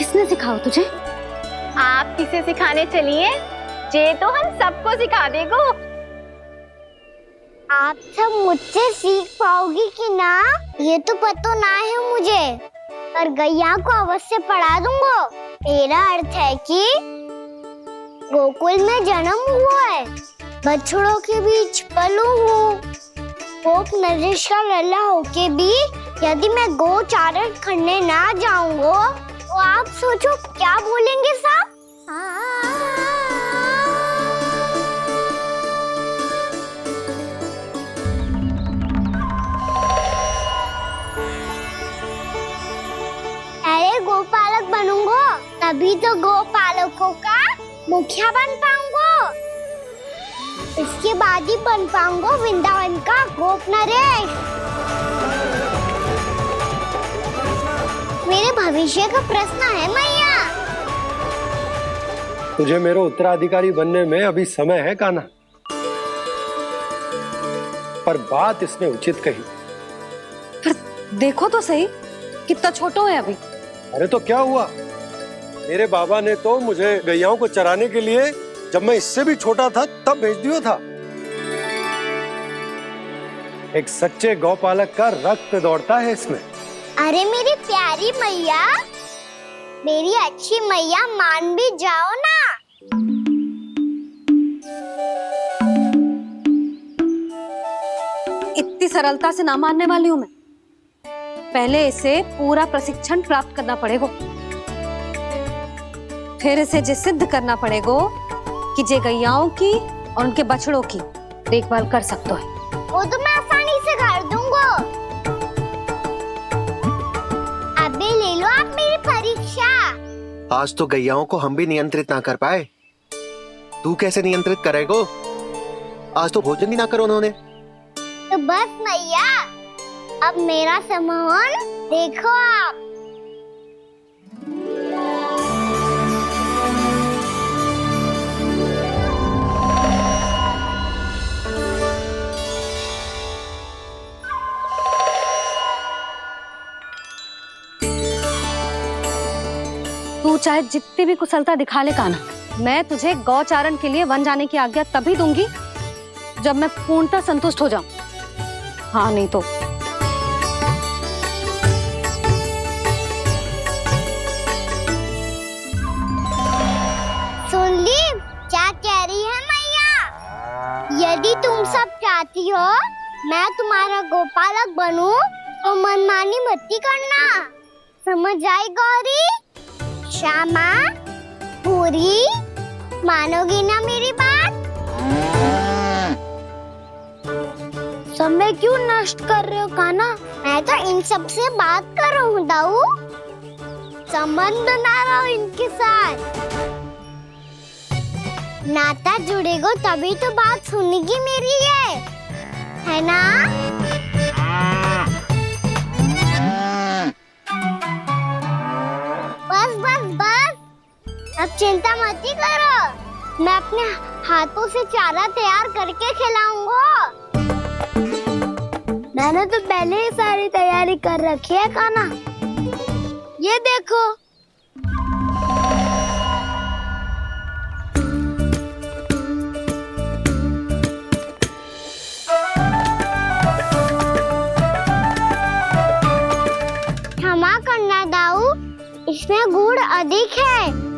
किसने सिखाओ तुझे? आप किसे सिखाने चलिए, जे तो हम सबको सिखा देगो। आप सब मुझसे सीख पाओगी कि ना ये तो पता ना है मुझे, पर गैया को अवश्य पढ़ा दूंगा। मेरा अर्थ है कि गोकुल में जन्म हुआ है, बछड़ों के बीच पलू हूँ। गोप नरेश का लल्ला होके भी यदि मैं गोचारण करने ना जाऊंगा तो आप सोचो क्या बोलेंगे साहब? अरे गोपालक बनूंगा तभी तो गोपालकों का मुखिया बन पाऊंगा। इसके बाद ही बन पाऊंगा वृंदावन का गोप नरेश। मेरे भविष्य का प्रश्न है मैया। तुझे मेरा उत्तराधिकारी बनने में अभी समय है कान्हा, पर बात इसने उचित कही। पर देखो तो सही, कितना छोटो है अभी। अरे तो क्या हुआ, मेरे बाबा ने तो मुझे गैयाओं को चराने के लिए जब मैं इससे भी छोटा था तब भेज दिया था। एक सच्चे गौपालक का रक्त दौड़ता है इसमें। अरे मेरी प्यारी मैया, मेरी अच्छी मैया, मान भी जाओ ना। इतनी सरलता से ना मानने वाली हूं मैं। पहले इसे पूरा प्रशिक्षण प्राप्त करना पड़ेगा, फिर इसे ये सिद्ध करना पड़ेगा कि जे गैयाओं की और उनके बछड़ों की देखभाल कर सकते हैं। वो तो मैं आसानी से कर दूंगा। अबे ले लो आप मेरी परीक्षा। आज तो गैयाओं को हम भी नियंत्रित ना कर पाए, तू कैसे नियंत्रित करेगो? आज तो भोजन भी ना करो उन्होंने। तो बस मैया, अब मेरा सम्मान देखो आप। तू चाहे जितनी भी कुशलता दिखा ले कान्हा, मैं तुझे गौचारण के लिए वन जाने की आज्ञा तभी दूंगी जब मैं पूर्णतः संतुष्ट हो जाऊं। हाँ नहीं तो सुन ली क्या कह रही है मैया? यदि तुम सब चाहती हो मैं तुम्हारा गोपालक बनूं तो मनमानी मत करना, समझ आई गौरी? श्यामा, पूरी, मानोगी ना मेरी बात? समय क्यों नष्ट कर रहे हो कान्हा? मैं तो इन सब से बात कर रहा हूँ दाऊ, संबंध बना रहा हूँ इनके साथ। नाता जुड़ेगा तभी तो बात सुनेगी मेरी, ये है ना? बस बस बस, अब चिंता मत ही करो, मैं अपने हाथों से चारा तैयार करके खिलाऊंगा। मैंने तो पहले ही सारी तैयारी कर रखी है कान्हा, ये देखो। क्षमा करना दाऊ, इसमें गुड़ अधिक है।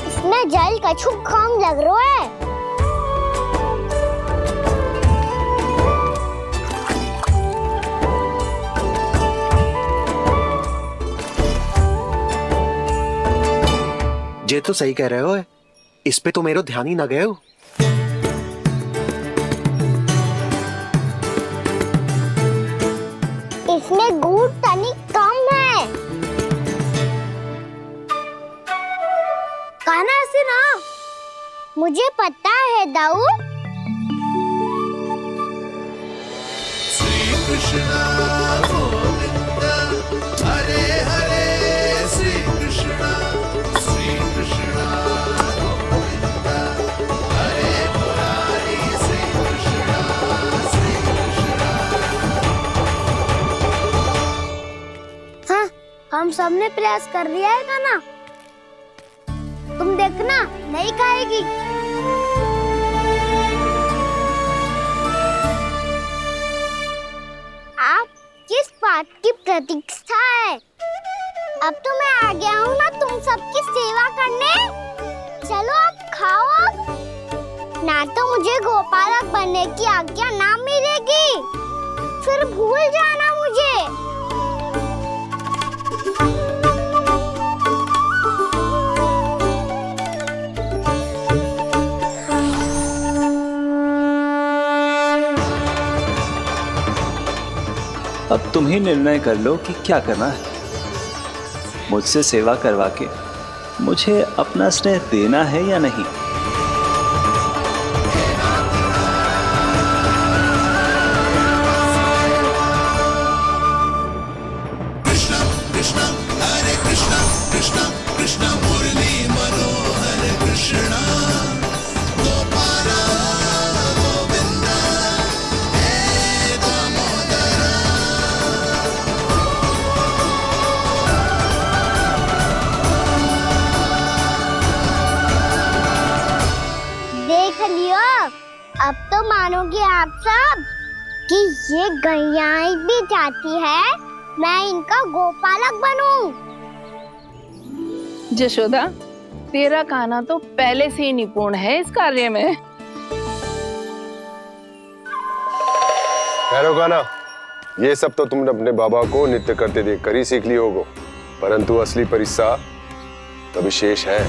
इसमें जल कछु कम लग रहा है। ये तो सही कह रहे हो, इस पे तो मेरा ध्यान ही ना गए हो। इसमें गुड़ तनिक कम है। कान्हा ऐसे ना, मुझे पता है दाऊ। श्री कृष्ण गोविंद हम सब ने प्रयास कर लिया है कान्हा। तुम देखना नहीं खाएगी। आप किस बात की प्रतीक्षा है? अब तो मैं आ गया हूँ ना तुम सबकी सेवा करने। चलो अब खाओ अब। ना तो मुझे गोपालक बनने की आज्ञा ना मिलेगी, फिर भूल जाना मुझे। अब तुम ही निर्णय कर लो कि क्या करना है। मुझसे सेवा करवा के मुझे अपना स्नेह देना है या नहीं। देख लियो, अब तो मानोगे आप सब कि ये गैयाएं भी चाहती है मैं इनका गोपालक बनूं। जशोदा, तेरा कान्हा तो पहले से ही निपुण है इस कार्य में। खैर कान्हा, ये सब तो तुमने अपने बाबा को नृत्य करते देखकर ही सीख ली होगो, परंतु असली परिस्सा तो विशेष है।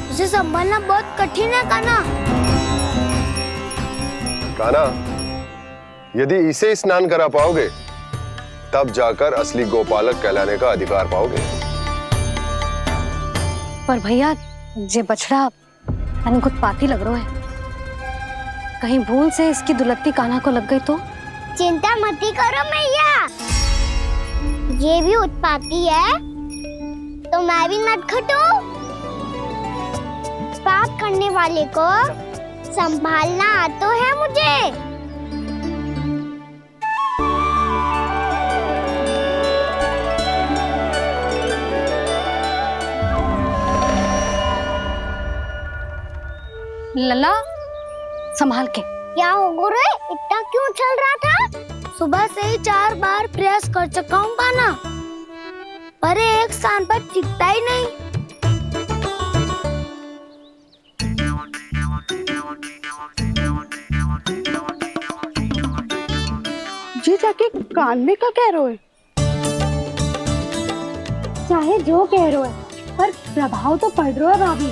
उसे संभालना बहुत कठिन है कान्हा। कान्हा, यदि इसे स्नान करा पाओगे तब जाकर असली गोपालक कहलाने का अधिकार पाओगे। पर भैया ये बछड़ा उत्पाती लग रहा है, कहीं भूल से इसकी दुलत्ती कान्हा को लग गई तो? चिंता मत करो मैया, ये भी उत्पाती है तो मैं भी नटखट हूँ। पाप करने वाले को संभालना आता है मुझे। लला संभाल के। क्या हो गुरु, इतना क्यों चल रहा था? सुबह से ही 4 बार प्रयास कर चुका हूँ कान्हा, पर एक स्थान पर टिकता ही नहीं। जी जाके कान में का कह रहे हो? चाहे जो कह रहे है, पर प्रभाव तो पड़ रहा है भाभी।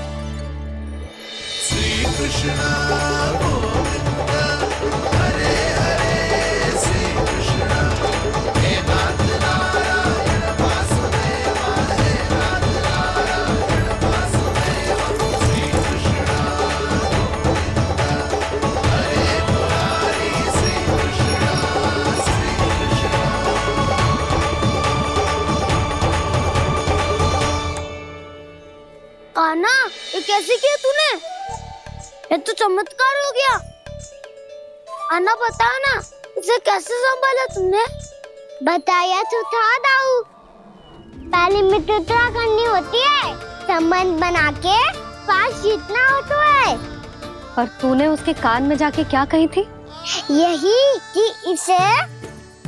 कान्हा, ये कैसे किया तूने? ये तो चमत्कार हो गया। अन्ना बता ना, इसे कैसे संभाला तुमने? बताया तो था दाऊ, पहले मित्रता करनी होती है, संबंध बना के पास जीतना होता है। और तूने उसके कान में जाके क्या कही थी? यही कि इसे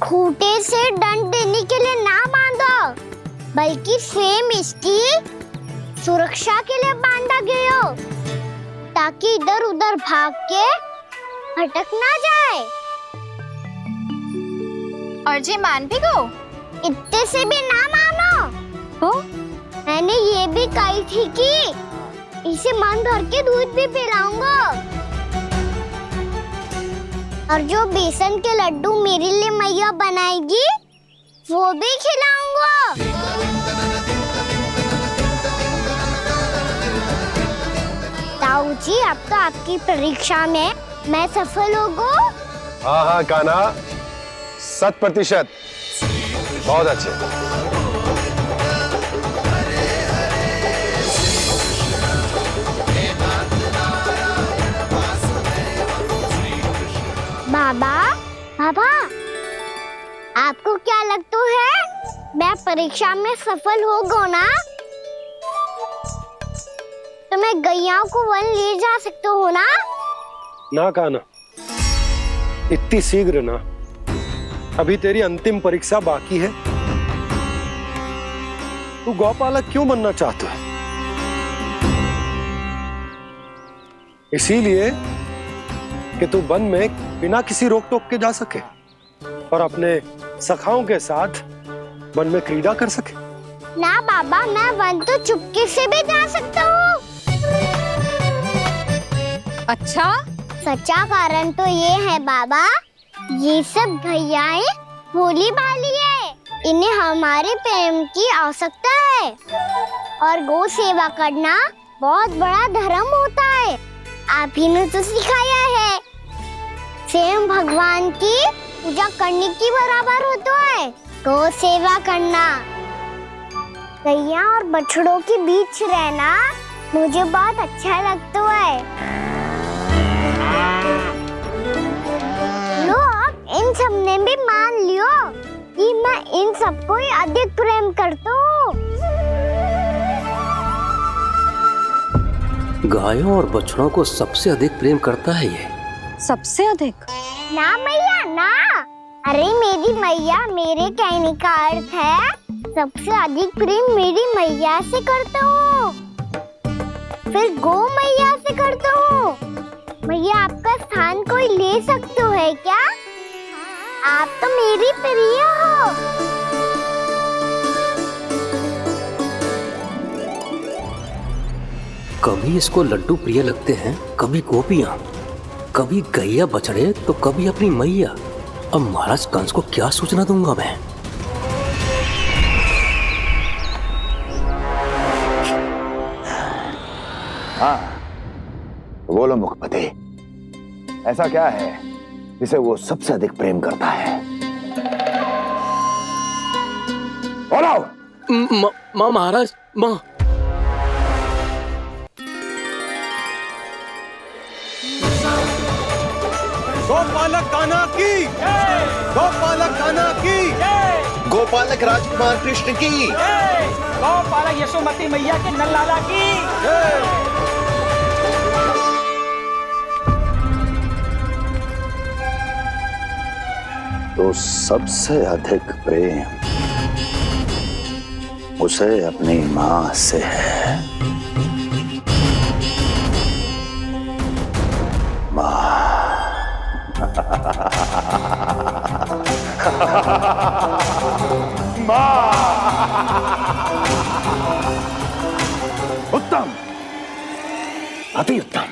खूंटे से दंड देने के लिए ना बांधो, बल्कि स्वयं इसकी सुरक्षा के लिए बांधा गया हो, ताकि इधर उधर भाग के भटक ना जाए। और जी मान भी गो? इतने से भी ना मानो। तो मैंने ये भी कही थी कि इसे मन भर के दूध भी पिलाऊंगा, और जो बेसन के लड्डू मेरे लिए मैया बनाएगी वो भी खिलाऊंगा। ताऊ जी, अब तो आपकी परीक्षा में मैं सफल हो गो। हाँ हाँ कान्हा, 100%। बहुत अच्छे। बाबा बाबा, आपको क्या लगता है मैं परीक्षा में सफल हो गो ना तो मैं गैयाओं को वन ले जा सकता हूँ ना? ना कान्हा, इतनी शीघ्र ना, अभी तेरी अंतिम परीक्षा बाकी है। तू गौपालक क्यों बनना चाहता है? इसीलिए कि तू वन में बिना किसी रोक टोक के जा सके और अपने सखाओं के साथ वन में क्रीड़ा कर सके। ना बाबा, मैं वन तो चुपके से भी जा सकता हूँ। अच्छा, सच्चा कारण तो ये है बाबा, ये सब भैयाएं भोली भाली है, इन्हें हमारे प्रेम की आवश्यकता है और गौ सेवा करना बहुत बड़ा धर्म होता है। आप ही ने तो सिखाया है, स्वयं भगवान की पूजा करने की बराबर होता है गौ सेवा करना। गैया और बछड़ों के बीच रहना मुझे बहुत अच्छा लगता है। लो, अब इन सब ने भी मान लियो कि मैं इन सबको ही अधिक प्रेम करता हूँ। गायों और बछड़ों को सबसे अधिक प्रेम करता है ये। सबसे अधिक? ना मैया ना, अरे मेरी मैया, मेरे कहने का अर्थ है सबसे अधिक प्रेम मेरी मैया से करता हूँ, फिर गौ मैया से करता हूँ। मैया, आपका स्थान कोई ले सकते है क्या? आप तो मेरी प्रिय हो। कभी इसको लड्डू प्रिय लगते हैं, कभी गोपियां, कभी गैया बछड़े, तो कभी अपनी मैया। अब महाराज कंस को क्या सूचना दूंगा मैं? हाँ, बोलो मुखपति, ऐसा क्या है जिसे वो सबसे अधिक प्रेम करता है? बोलो। माँ महाराज, माँ। गोपालक कान्हा की, गोपालक कान्हा की, गोपालक राजकुमार कृष्ण की, गोपालक यशोमती मैया के नल्लाला की। तो सबसे अधिक प्रेम उसे अपनी माँ से है। माँ। उत्तम, अति उत्तम।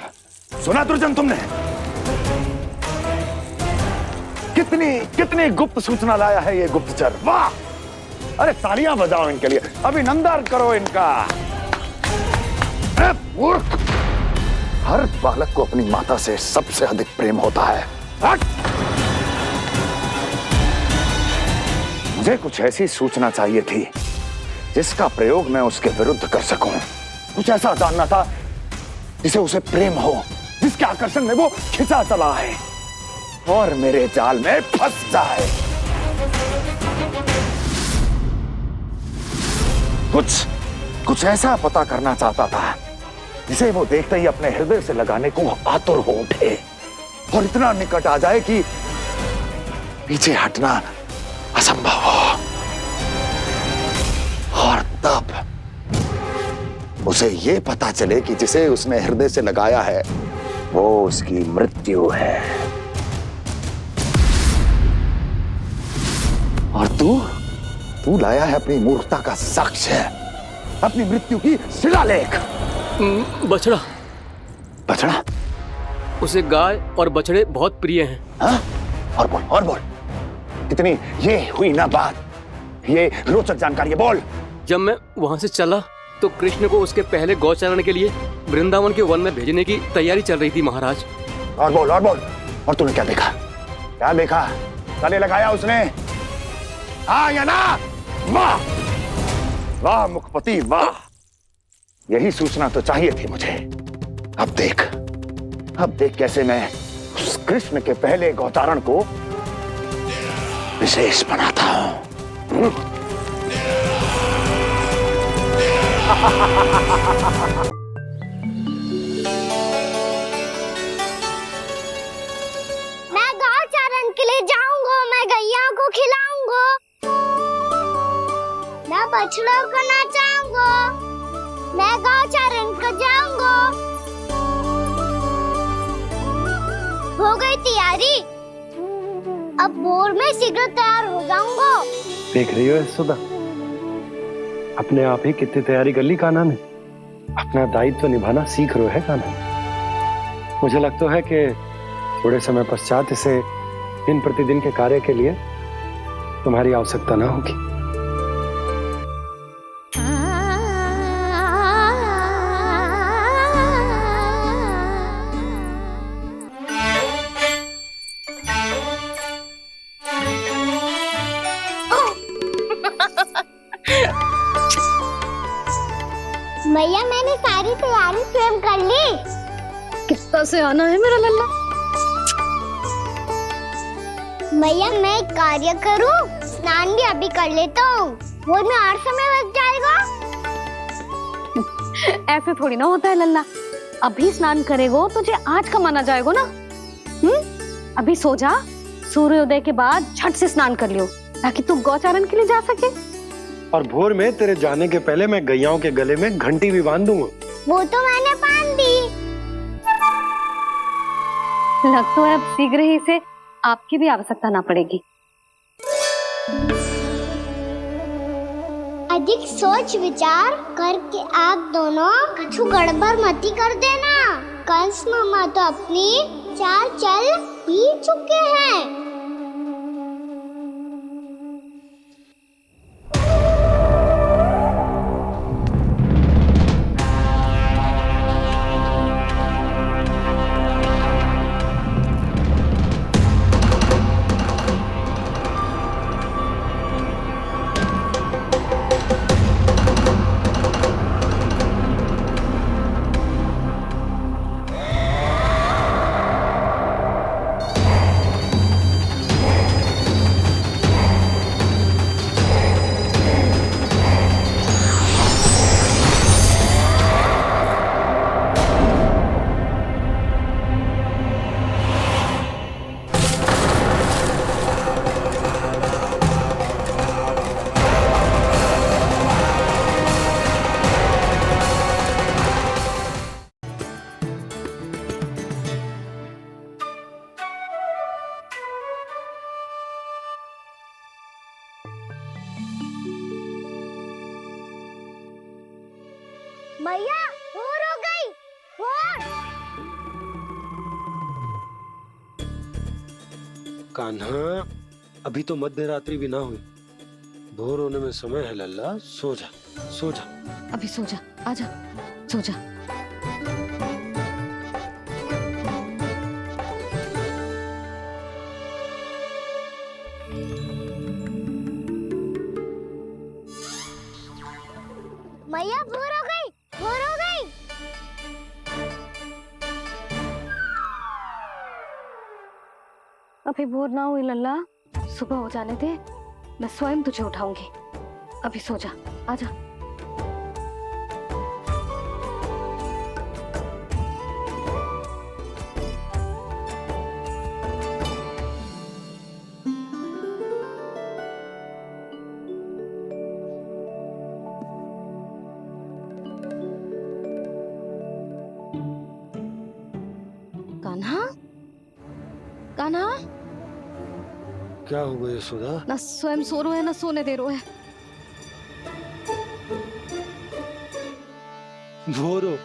सुना दुर्जन तुमने? कितनी कितनी गुप्त सूचना लाया है ये गुप्तचर। वाह! अरे तालियां बजाओ इनके लिए, अभिनंदन करो इनका। मूर्ख! हर बालक को अपनी माता से सबसे अधिक प्रेम होता है। हट! मुझे कुछ ऐसी सूचना चाहिए थी जिसका प्रयोग मैं उसके विरुद्ध कर सकूं। कुछ ऐसा जानना था जिसे उसे प्रेम हो, जिसके आकर्षण में वो खिंचा चला है और मेरे जाल में फंस जाए। कुछ ऐसा पता करना चाहता था जिसे वो देखते ही अपने हृदय से लगाने को आतुर हो उठे और इतना निकट आ जाए कि पीछे हटना असंभव हो। और तब उसे ये पता चले कि जिसे उसने हृदय से लगाया है वो उसकी मृत्यु है। और तू लाया है अपनी मूर्खता का साक्ष्य, अपनी मृत्यु की शिलालेख। बछड़ा। बछड़ा? उसे गाय और बछड़े बहुत प्रिय हैं। हाँ? और बोल। कितनी ये हुई ना बात, ये रोचक जानकारी, बोल। जब मैं वहां से चला तो कृष्ण को उसके पहले गौचारण के लिए वृंदावन के वन में भेजने की तैयारी चल रही थी महाराज। और बोल। और तूने क्या देखा? गले लगाया उसने? हाँ या ना? वाह मुखपति, वाह! यही सूचना तो चाहिए थी मुझे। अब देख कैसे मैं उस कृष्ण के पहले गोचारण को विशेष बनाता हूं। मैं गौचारण के लिए जाऊंगा, मैं गैया को खिलाऊंगा, मैं बछड़ों को नचाऊंगा, मैं गौचारण को जाऊंगा। हो गई तैयारी, अब भोर में शीघ्र तैयार हो जाऊंगा। देख रही हो यशोदा, अपने आप ही कितनी तैयारी कर ली कान्हा ने। अपना दायित्व निभाना सीख रहे है कान्हा। मुझे लगता है कि थोड़े समय पश्चात इसे दिन प्रतिदिन के कार्य के लिए तुम्हारी आवश्यकता ना होगी। भैया मैंने सारी तैयारी स्वयं कर ली। कितना से आना है मेरा लल्ला? भैया मैं एक कार्य करूं, स्नान भी अभी कर लेता हूँ, वो में और समय लग जाएगा। ऐसे थोड़ी ना होता है लल्ला, अभी स्नान करेगो तुझे आज का माना जाएगा ना। अभी सो जा, सूर्योदय के बाद झट से स्नान कर लियो ताकि तू गौचारण के लिए जा सके। और भोर में तेरे जाने के पहले मैं गैयाओं के गले में घंटी भी बांध दूंगा। वो तो मैंने बांध दी। लग तो है अब शीघ्र ही इसे आपकी भी आवश्यकता ना पड़ेगी। अधिक सोच विचार करके आप दोनों कछु गड़बड़ मती कर देना। कंस मामा तो अपनी चाल चल ही चुके हैं। भैया भोर हो गई, भोर। कान्हा, अभी तो मध्य रात्रि भी ना हुई, भोर होने में समय है लल्ला। सो जा, सो जा। अभी सो जा, आजा, सो जा। भैया भोर हो गई, भोर हो गई। अभी भोर ना हुई लल्ला, सुबह हो जाने दे, मैं स्वयं तुझे उठाऊंगी। अभी सो जा, आजा। कान्हा, कान्हा, क्या हो गया यशोदा? ना स्वयं सो रहे है ना सोने दे रहे है। भोर हो।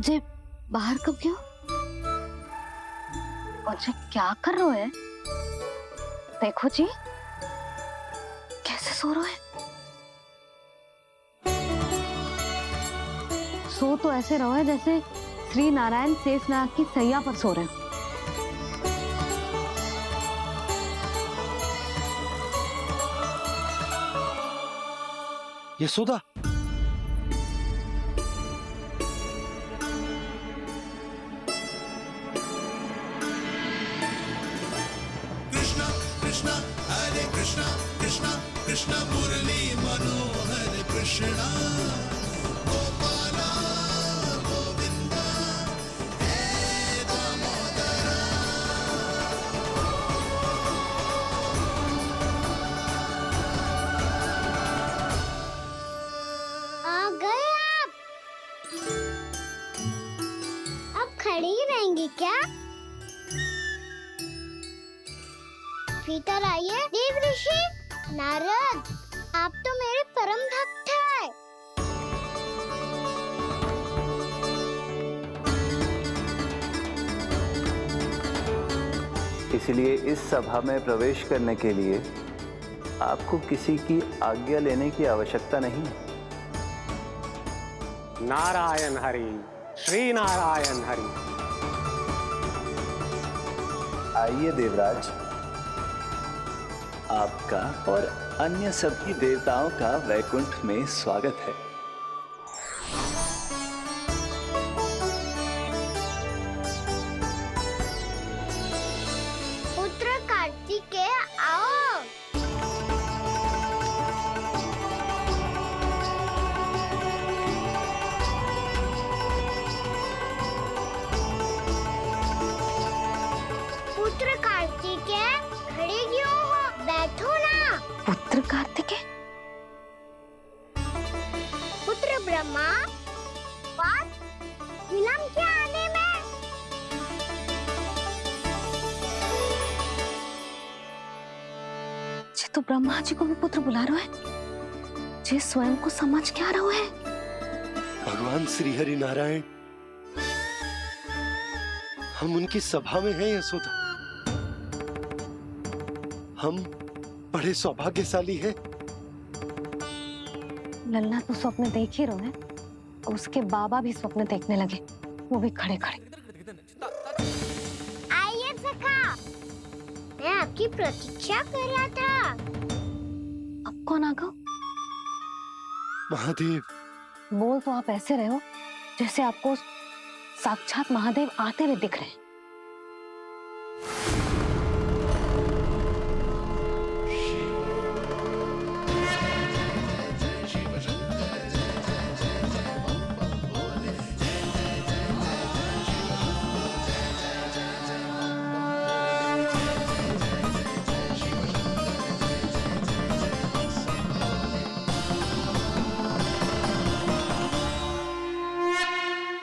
जे बाहर कब क्यों? और जे क्या कर रहे है? देखो जी, कैसे सो रहे हैं। सो तो ऐसे रहो है जैसे श्री नारायण शेषनाग की सैया पर सो रहे हैं। यशोदा, आ गए आप। अब खड़ी ही रहेंगी क्या? भीतर आइए। देव ऋषि, नारद, आप तो मेरे परम भक्त हैं। इसलिए इस सभा में प्रवेश करने के लिए आपको किसी की आज्ञा लेने की आवश्यकता नहीं है। नारायण हरि, श्री नारायण हरि। आइए देवराज, आपका और अन्य सभी देवताओं का वैकुंठ में स्वागत है। पुत्र कार्तिकेय, आओ। पुत्र कार्तिकेय, खड़े क्यों हो? बैठो ना। पुत्र कार्तिकेय? पुत्र ब्रह्मा, बात विलंब क्या आने में? जे तो ब्रह्मा जी को भी पुत्र बुला रहा है, जे स्वयं को समझ क्या रहा है। भगवान श्री हरि नारायण, हम उनकी सभा में हैं यशोदा। हम बड़े सौभाग्यशाली हैं। लल्ला तो स्वप्न देख ही रहे हैं, और उसके बाबा भी स्वप्न देखने लगे, वो भी खड़े खड़े। आइए सखा, मैं आपकी प्रतीक्षा कर रहा था। अब कौन आ गया? महादेव। बोल तो आप ऐसे रहे हो जैसे आपको साक्षात महादेव आते हुए दिख रहे हैं।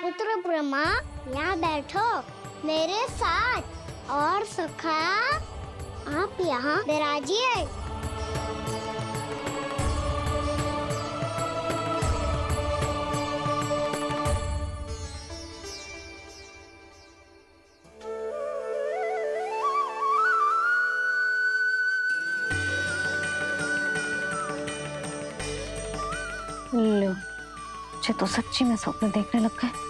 पुत्र ब्रह्मा, यहाँ बैठो मेरे साथ। और सखा, आप यहाँ विराजिए। लो, मुझे तो सच्ची में स्वप्न देखने लग गए।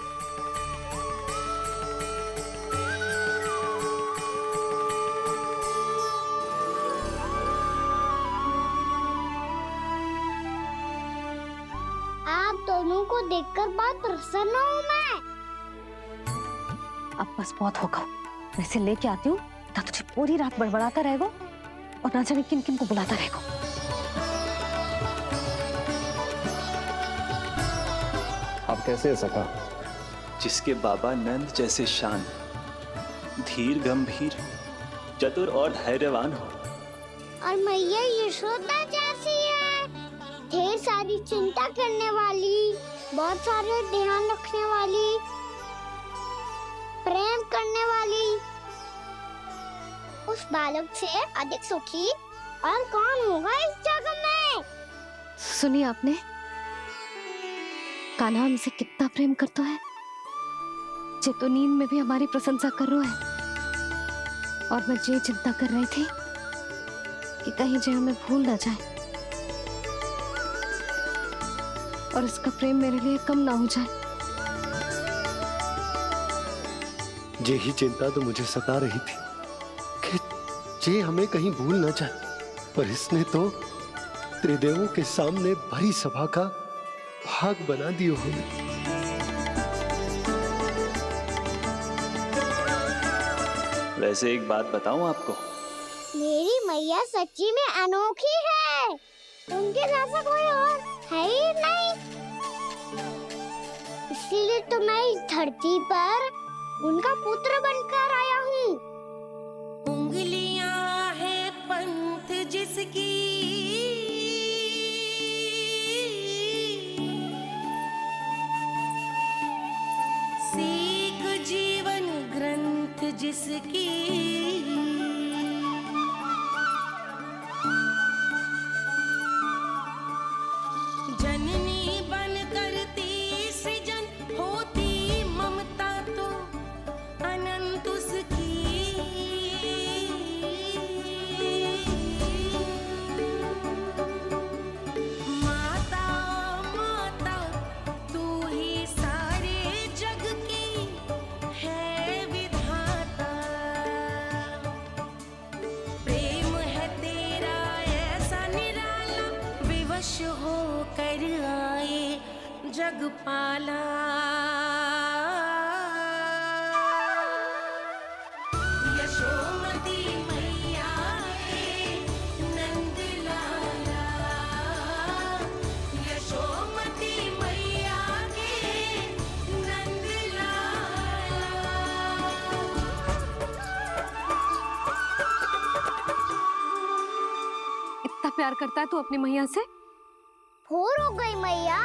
आप दोनों को देखकर बहुत प्रसन्न हूँ मैं। अब बस बहुत होगा, वैसे लेके आती हूँ, ना तुझे पूरी रात बड़बड़ाता रहेगा और ना जाने किन किन को बुलाता रहेगा। आप कैसे सका? जिसके बाबा नंद जैसे शान, धीर गंभीर, चतुर और धैर्यवान हो। और मैया यशोदा जैसी है, ढेर सारी चिंता करने वाली, बहुत सारे ध्यान रखने वाली, प्रेम करने वाली। उस बालक से अधिक सुखी और कौन होगा इस जगत में? सुनिए आपने, कान्हा हमसे कितना प्रेम करता है, जे तो नींद में भी हमारी प्रशंसा कर रहा है। और मैं ये चिंता कर रही थी कि कहीं जे हमें भूल ना जाए और इसका प्रेम मेरे लिए कम ना हो जाए। यही चिंता तो मुझे सता रही थी कि जे हमें कहीं भूल ना जाए, पर इसने तो त्रिदेवों के सामने भरी सभा का भाग बना दियो हमें। वैसे एक बात बताऊं आपको, मेरी मैया सच्ची में अनोखी है। उनके जैसा कोई और है ही नहीं। इसीलिए तो मैं इस धरती पर उनका पुत्र बनकर आया हूँ। उंगलियां है पंथ जिसकी, सीख जीवन ग्रंथ जिसकी, जननी बन करती सृजन होती ममता तो अनंत उसकी। माता माता तू ही सारे जग की है विधाता। प्रेम है तेरा ऐसा निराला, विवश होकर आए जग पाला। यशोमती मैया के नंद लाला, यशोमती मैया के नंद लाला। इतना प्यार करता है तू अपनी मैया से? भोर हो गई मैया।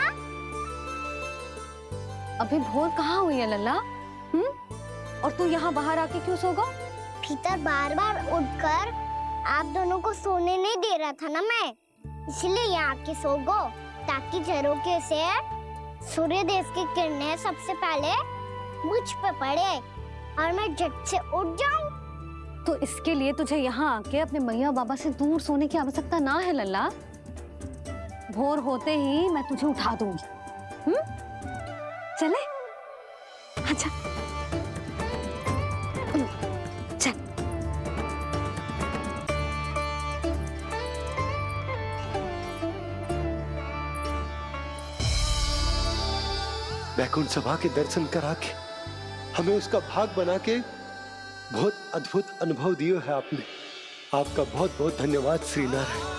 अभी भोर कहाँ हुई है लल्ला? और तू यहाँ बाहर आके क्यों सो गया? भीतर बार बार उठकर आप दोनों को सोने नहीं दे रहा था ना मैं, इसलिए यहाँ आके सो गो, ताकि झरोखे से सूर्य देव की किरणें सबसे पहले मुझ पे पड़े और मैं झट से उठ जाऊं। तो इसके लिए तुझे यहाँ आके अपने मैया बाबा से दूर सोने की आवश्यकता ना है लल्ला। भोर होते ही मैं तुझे उठा दूंगी। चले? अच्छा चल। वैकुंठ सभा के दर्शन करा के हमें उसका भाग बना के बहुत अद्भुत अनुभव दियो है आपने। आपका बहुत बहुत धन्यवाद श्रीनारायण।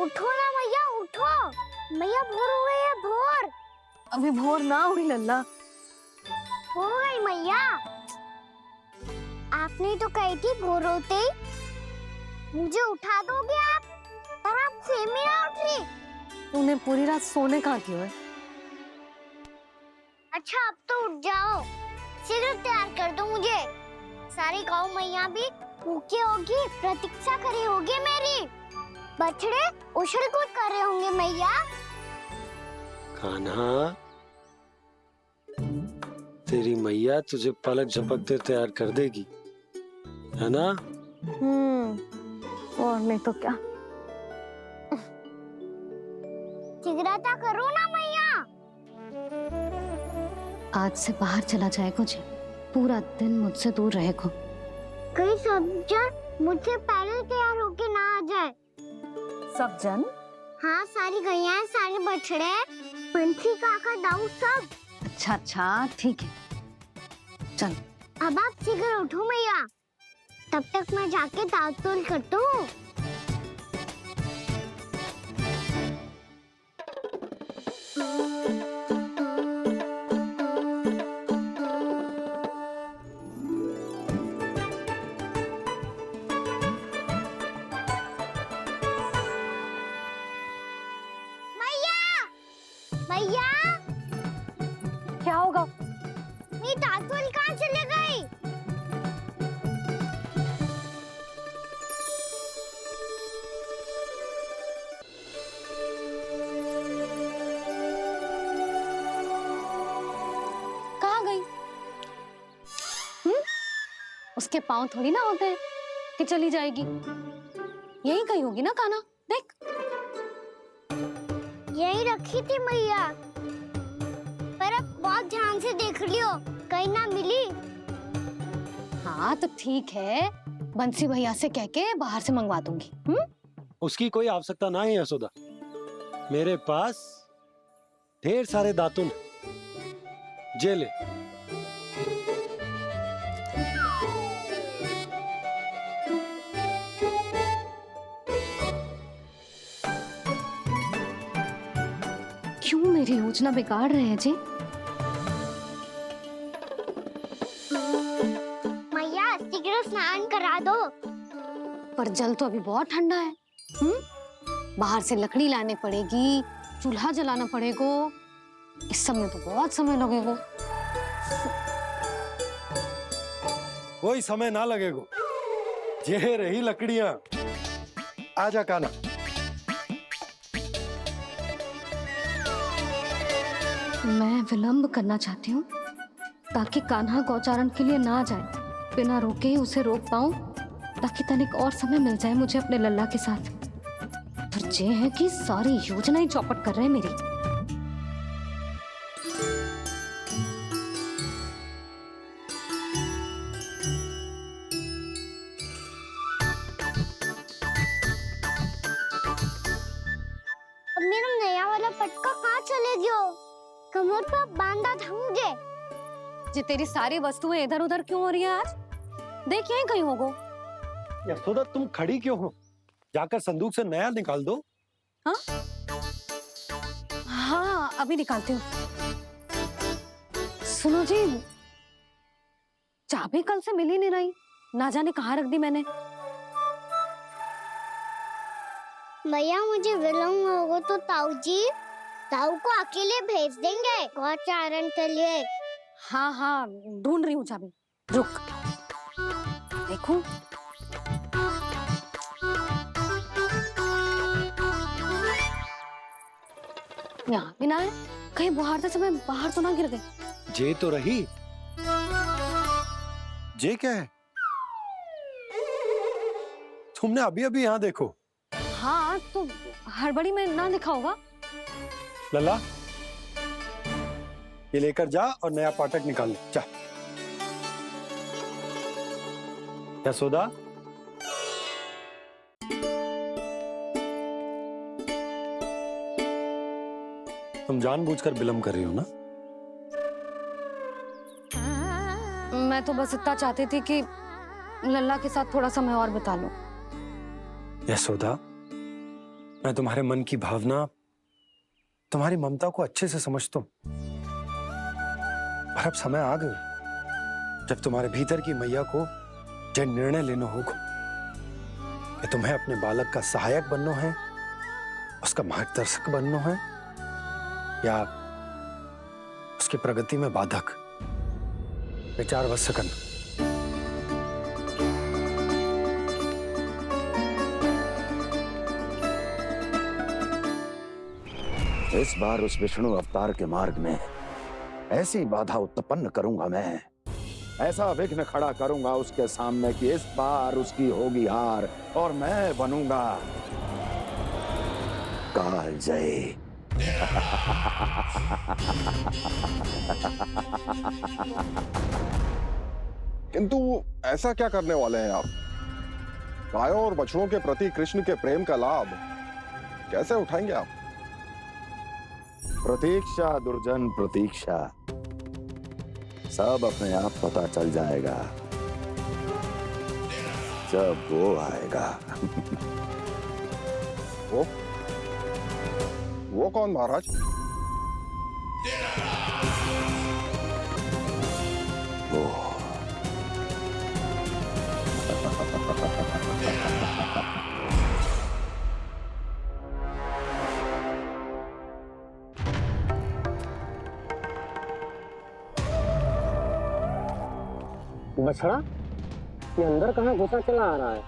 उठो ना मैया, उठो। मैया भोर हो गई है, भोर। अभी भोर ना हुई लल्ला। हो गई मैया। आपने तो कही थी भोर होते ही मुझे उठा दोगे आप, पर आप सेम ही ना उठी। तूने पूरी रात सोने कहाँ की है? अच्छा अब तो उठ जाओ, शीघ्र तैयार कर दो मुझे। सारी गाँव मैया भी भूखी होगी, प्रतीक्षा करी होगी मेरी। बछड़े उछल कूद कर रहे होंगे मैया। कान्हा, तेरी मैया तुझे पलक झपकते तैयार कर देगी, है ना? और नहीं तो क्या। शीघ्रता करो ना मैया। आज से बाहर चला जाएगा जी, पूरा दिन मुझसे दूर रहेगा। कहीं सब जन मुझसे पहले तैयार होके ना आ जाए। सब जन? हाँ, सारी गैया, सारे बछड़े, पंछी, काका, दाऊ सब। अच्छा अच्छा ठीक है, चल। अब आप शीघ्र उठो मैया, तब तक मैं जाके ताल-तोल करता हूँ। मैया, क्या होगा? मेरी ताल-तोल कहाँ चले गई? उसके पाँव थोड़ी ना होते हैं कि चली जाएगी। यही कहीं होगी ना कान्हा, देख। यही रखी थी मैया, पर अब बहुत ध्यान से देख लियो, कहीं ना मिली। हाँ तो ठीक है, बंसी भैया से कह के बाहर से मंगवा दूंगी। उसकी कोई आवश्यकता ना है यशोदा, मेरे पास ढेर सारे दातुन, जे ले। क्यों मेरी योजना बिगाड़ रहे हैं जी? मैया शीघ्र स्नान करा दो। पर जल तो अभी बहुत ठंडा है। बाहर से लकड़ी लाने पड़ेगी, चूल्हा जलाना पड़ेगा। इस समय तो बहुत समय लगेगा। कोई समय ना लगेगा, ये रही लकड़ियां। आजा कान्हा। मैं विलंब करना चाहती हूँ ताकि कान्हा गौचारण के लिए ना जाए। बिना रोके ही उसे रोक पाऊं, ताकि तनिक और समय मिल जाए मुझे अपने लल्ला के साथ। पर ये है कि सारी योजना ही चौपट कर रहे हैं मेरी। अब मेरा नया वाला पटका कहाँ चले गयो? कमर पर बांधा था मुझे। जी तेरी सारी वस्तुएं इधर उधर क्यों हो रही है आज? देख यहीं कहीं होगो। यशोदा तुम खड़ी क्यों हो? जाकर संदूक से नया निकाल दो। हाँ हाँ अभी निकालती हूँ। सुनो जी, चाबी कल से मिल ही नहीं रही, ना जाने कहाँ रख दी मैंने। भैया मुझे विलम्ब होगा तो ताऊ को अकेले भेज देंगे गौचारण के लिए। हाँ हाँ ढूंढ रही हूँ चाबी, रुक। देखूं। यहाँ भी ना है, कहीं बुहारते समय बाहर तो ना गिर गई। जे तो रही। जे क्या है? तुमने अभी अभी यहाँ देखो। हाँ तो हड़बड़ी में ना लिखा होगा। लल्ला ये लेकर जा और नया पाठक निकाल ले, जा। यशोदा तुम जानबूझकर विलंब कर रही हो ना? मैं तो बस इतना चाहती थी कि लल्ला के साथ थोड़ा समय और बिता लो। यशोदा मैं तुम्हारे मन की भावना, तुम्हारी ममता को अच्छे से समझता हूं, पर अब समय आ गया जब तुम्हारे भीतर की मैया को यह निर्णय लेना होगा कि तुम्हें अपने बालक का सहायक बनना है, उसका मार्गदर्शक बनना है, या उसकी प्रगति में बाधक। विचार अवश्य करना। इस बार उस विष्णु अवतार के मार्ग में ऐसी बाधा उत्पन्न करूंगा मैं, ऐसा विघ्न खड़ा करूंगा उसके सामने कि इस बार उसकी होगी हार और मैं बनूंगा कालजयी। किंतु ऐसा क्या करने वाले हैं आप? गायों और बछड़ों के प्रति कृष्ण के प्रेम का लाभ कैसे उठाएंगे आप? प्रतीक्षा दुर्जन प्रतीक्षा, सब अपने आप पता चल जाएगा जब वो आएगा। वो कौन महाराज? वो बछड़ा ये अंदर कहाँ घुसा चला आ रहा है?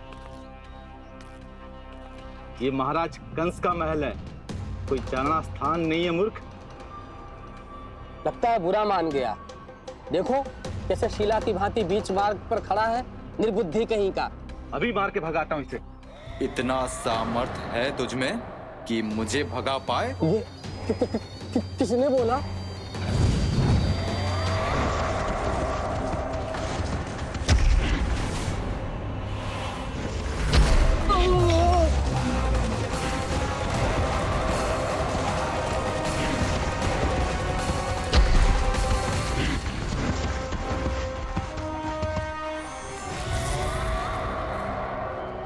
ये महाराज कंस का महल है, कोई चारणा स्थान नहीं है मूर्ख। लगता है बुरा मान गया। देखो कैसे शीला की भांति बीच मार्ग पर खड़ा है निर्बुद्धि कहीं का। अभी मार के भगाता हूँ इसे। इतना सामर्थ है तुझमें कि मुझे भगा पाए? ये किसने बोला?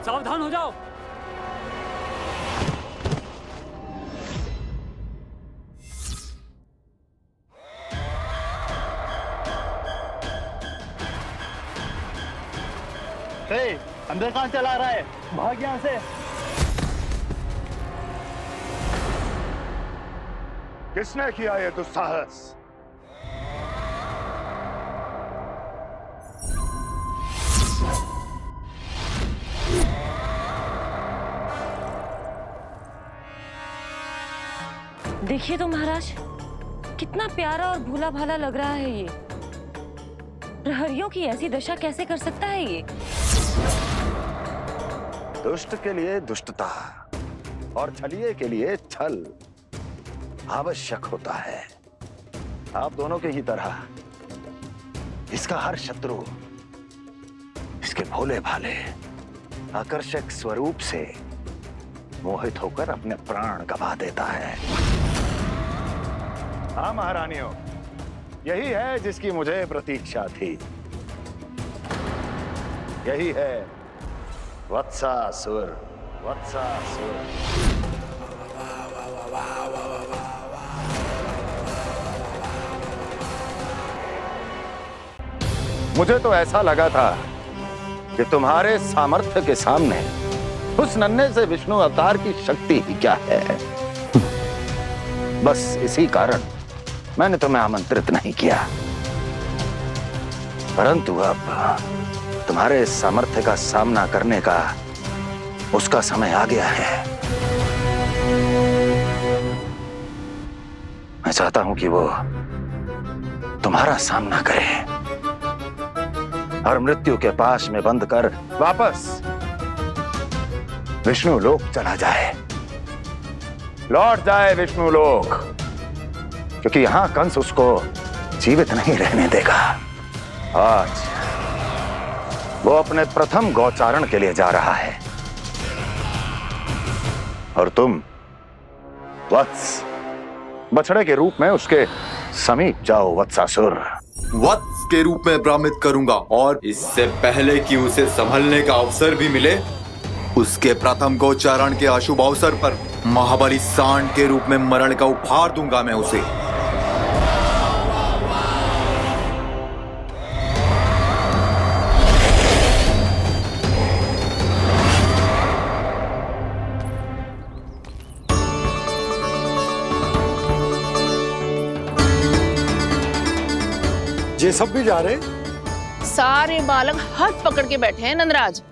सावधान हो जाओ। अंदर कहाँ चला रहा है? भाग यहाँ से। किसने किया ये दुस्साहस? देखिए तो महाराज, कितना प्यारा और भोला भाला लग रहा है ये। प्रहरियों की ऐसी दशा कैसे कर सकता है ये? दुष्ट के लिए दुष्टता और छलिए के लिए छल आवश्यक होता है। आप दोनों के ही तरह इसका हर शत्रु इसके भोले भाले आकर्षक स्वरूप से मोहित होकर अपने प्राण गवा देता है। हाँ महारानियों, यही है जिसकी मुझे प्रतीक्षा थी। यही है वत्सासुर। वत्सासुर। मुझे तो ऐसा लगा था कि तुम्हारे सामर्थ्य के सामने उस नन्हे से विष्णु अवतार की शक्ति ही क्या है। बस इसी कारण मैंने तुम्हें आमंत्रित नहीं किया, परंतु अब तुम्हारे सामर्थ्य का सामना करने का उसका समय आ गया है। मैं चाहता हूं कि वो तुम्हारा सामना करे और मृत्यु के पाश में बंद कर वापस विष्णु लोक चला जाए, लौट जाए विष्णु लोक, क्योंकि यहां कंस उसको जीवित नहीं रहने देगा। आज वो अपने प्रथम गौचारण के लिए जा रहा है और तुम वत्स बछड़े के रूप में उसके समीप जाओ। वत्सासुर वत्स के रूप में भ्रमित करूंगा, और इससे पहले कि उसे संभलने का अवसर भी मिले, उसके प्रथम गोचारण के अशुभ अवसर पर महाबली सांड के रूप में मरण का उपहार दूंगा मैं उसे। ये सब भी जा रहे? सारे बालक हाथ पकड़ के बैठे हैं नंदराज।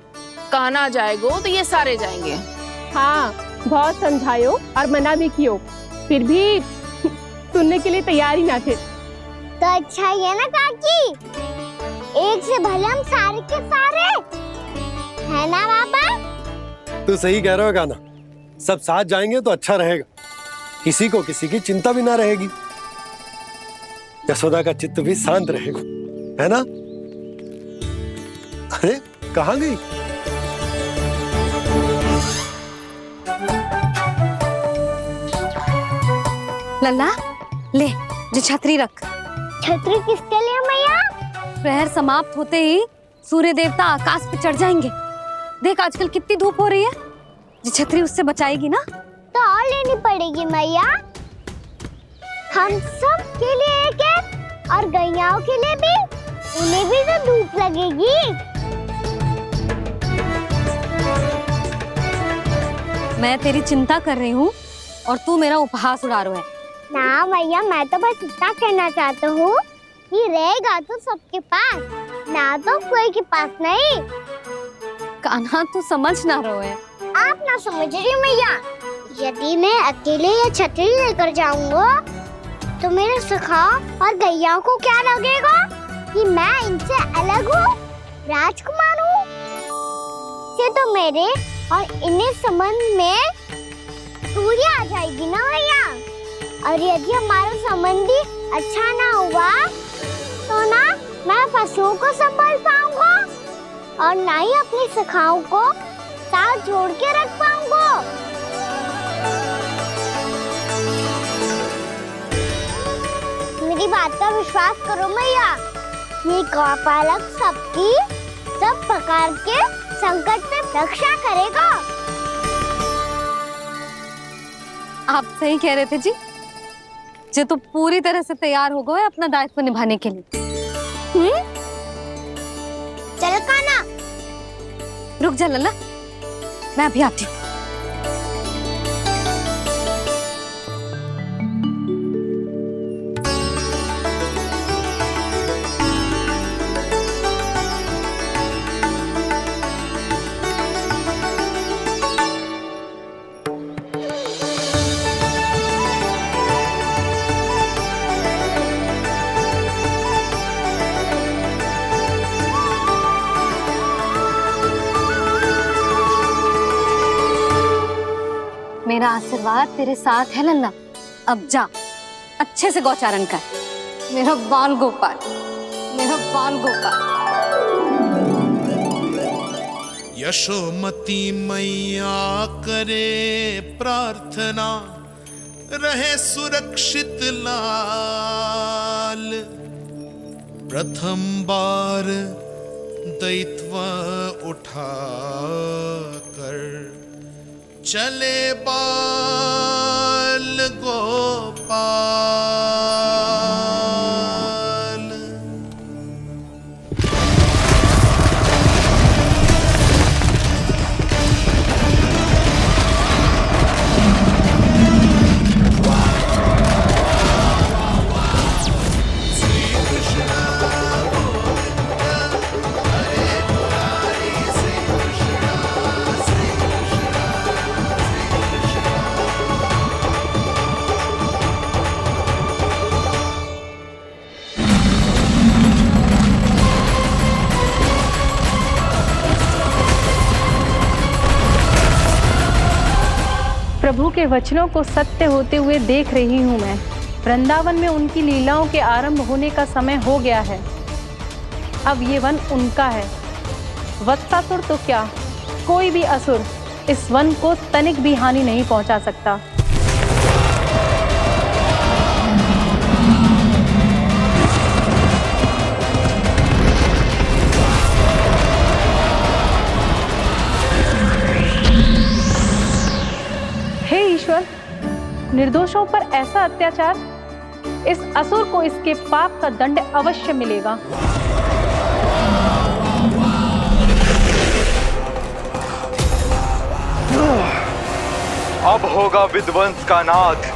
कान्हा जाएगो तो ये सारे जाएंगे। हाँ, बहुत समझायो और मना भी कियो, फिर भी सुनने के लिए तैयार ही ना थे। तो अच्छा ही है ना काकी, एक से भले हम सारे के सारे, है ना पापा? तू सही कह रहा है कान्हा, सब साथ जाएंगे तो अच्छा रहेगा, किसी को किसी की चिंता भी ना रहेगी, यशोदा का चित्त भी शांत रहेगा, है ना? अरे कहाँ गई? लल्ला ले, जो छतरी रख। छतरी किसके लिए मैया? प्रहर समाप्त होते ही सूर्य देवता आकाश पे चढ़ जाएंगे। देख आजकल कितनी धूप हो रही है, जो छतरी उससे बचाएगी ना। तो और लेनी पड़ेगी मैया, हम सब के लिए एक एक, और गैयाओं के लिए भी, उन्हें भी तो धूप लगेगी। मैं तेरी चिंता कर रही हूँ और तू मेरा उपहास उड़ा रहा है। ना भैया, मैं तो बस इतना कहना चाहता हूँ कि रहेगा तो सबके पास, ना तो कोई के पास नहीं। कान्हा तू समझ ना रहो है। आप ना समझ रही मैया, यदि मैं अकेले ये छतरी लेकर जाऊंगा तो मेरे सखा और गैया को क्या लगेगा कि मैं इनसे अलग हूँ राजकुमार हूँ। ये तो मेरे और इन्हें संबंध में दूरी आ जाएगी ना भैया। और यदि हमारा संबंध ही अच्छा ना हुआ तो ना मैं पशुओं को संभाल पाऊंगा और ना ही अपनी सखाओं को साथ जोड़ के रख पाऊंगा। मेरी बात का विश्वास करो भैया, ये गौपालक सबकी सब प्रकार के संकट से रक्षा करेगा। आप सही कह रहे थे जी। जो तो पूरी तरह से तैयार हो गए अपना दायित्व निभाने के लिए। चल काना। रुक जा लल्ला, मैं अभी आती हूँ। मेरा आशीर्वाद तेरे साथ है लल्ला। अब जा, अच्छे से गौचारण कर। मेरा बाल गोपाल, मेरा बाल गोपाल। यशोमती मैया करे प्रार्थना, रहे सुरक्षित लाल। प्रथम बार दैत्व उठा कर चले बाल गोपाल। प्रभु के वचनों को सत्य होते हुए देख रही हूँ मैं। वृंदावन में उनकी लीलाओं के आरंभ होने का समय हो गया है। अब ये वन उनका है। वत्सासुर तो क्या, कोई भी असुर इस वन को तनिक भी हानि नहीं पहुंचा सकता। हे ईश्वर, निर्दोषों पर ऐसा अत्याचार, इस असुर को इसके पाप का दंड अवश्य मिलेगा। अब होगा विध्वंस का नाद।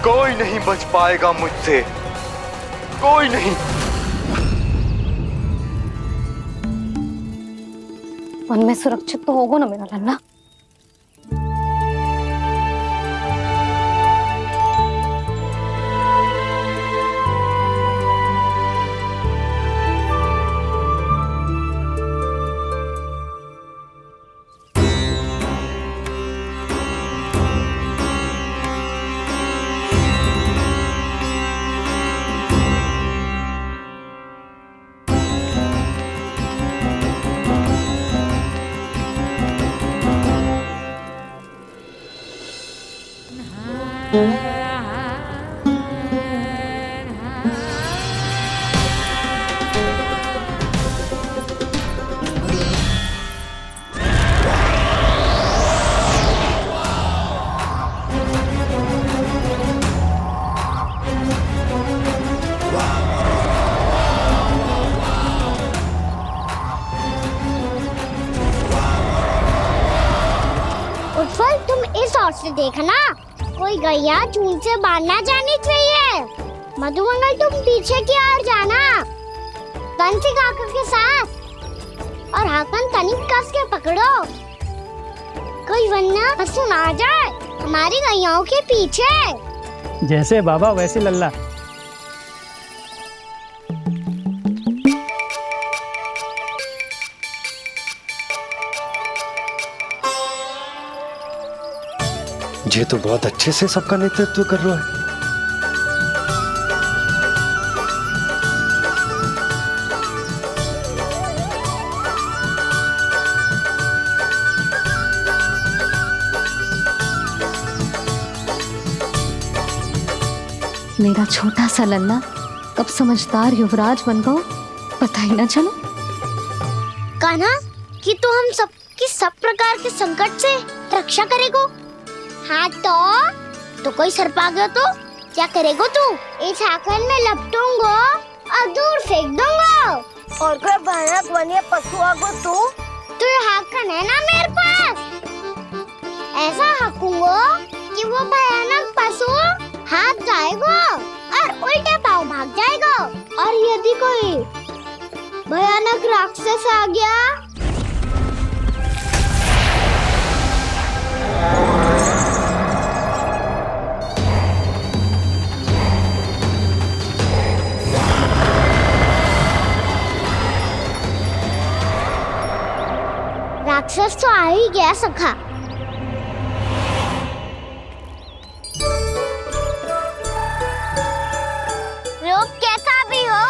कोई नहीं बच पाएगा मुझसे, कोई नहीं। वन में सुरक्षित तो होगा ना मेरा लल्ला। उत्पल, तुम इस ओर से देखना, कोई गैया चून से बाहर ना जानी चाहिए। मधुमंगल, तुम पीछे की ओर जाना, कंसी काका के साथ। और हाकन तनिक कस के पकड़ो, कोई वरना पशु ना आ जाए हमारी गैयाओं के पीछे। जैसे बाबा वैसे लल्ला। ये तो बहुत अच्छे से सबका नेतृत्व कर रहा है। मेरा छोटा सा लल्ला कब समझदार युवराज बन गो पता ही ना चलो। कान्हा कि तू हम सबकी सब प्रकार के संकट से रक्षा करेगो। हाँ तो कोई सर्प आ गया तो क्या करेगो तू? इस हाकन में लपटूंगो और दूर फेंक दूंगा। और कोई भयानक वन्य पशु आगो तो ये हाकन है ना मेरे पास। ऐसा हाकूंगो कि वो भयानक पशु हाथ जाएगा और उल्टे पाँव भाग जाएगा। और यदि कोई भयानक राक्षस आ गया राक्षस तो आ ही गया सखा। रूप कैसा भी हो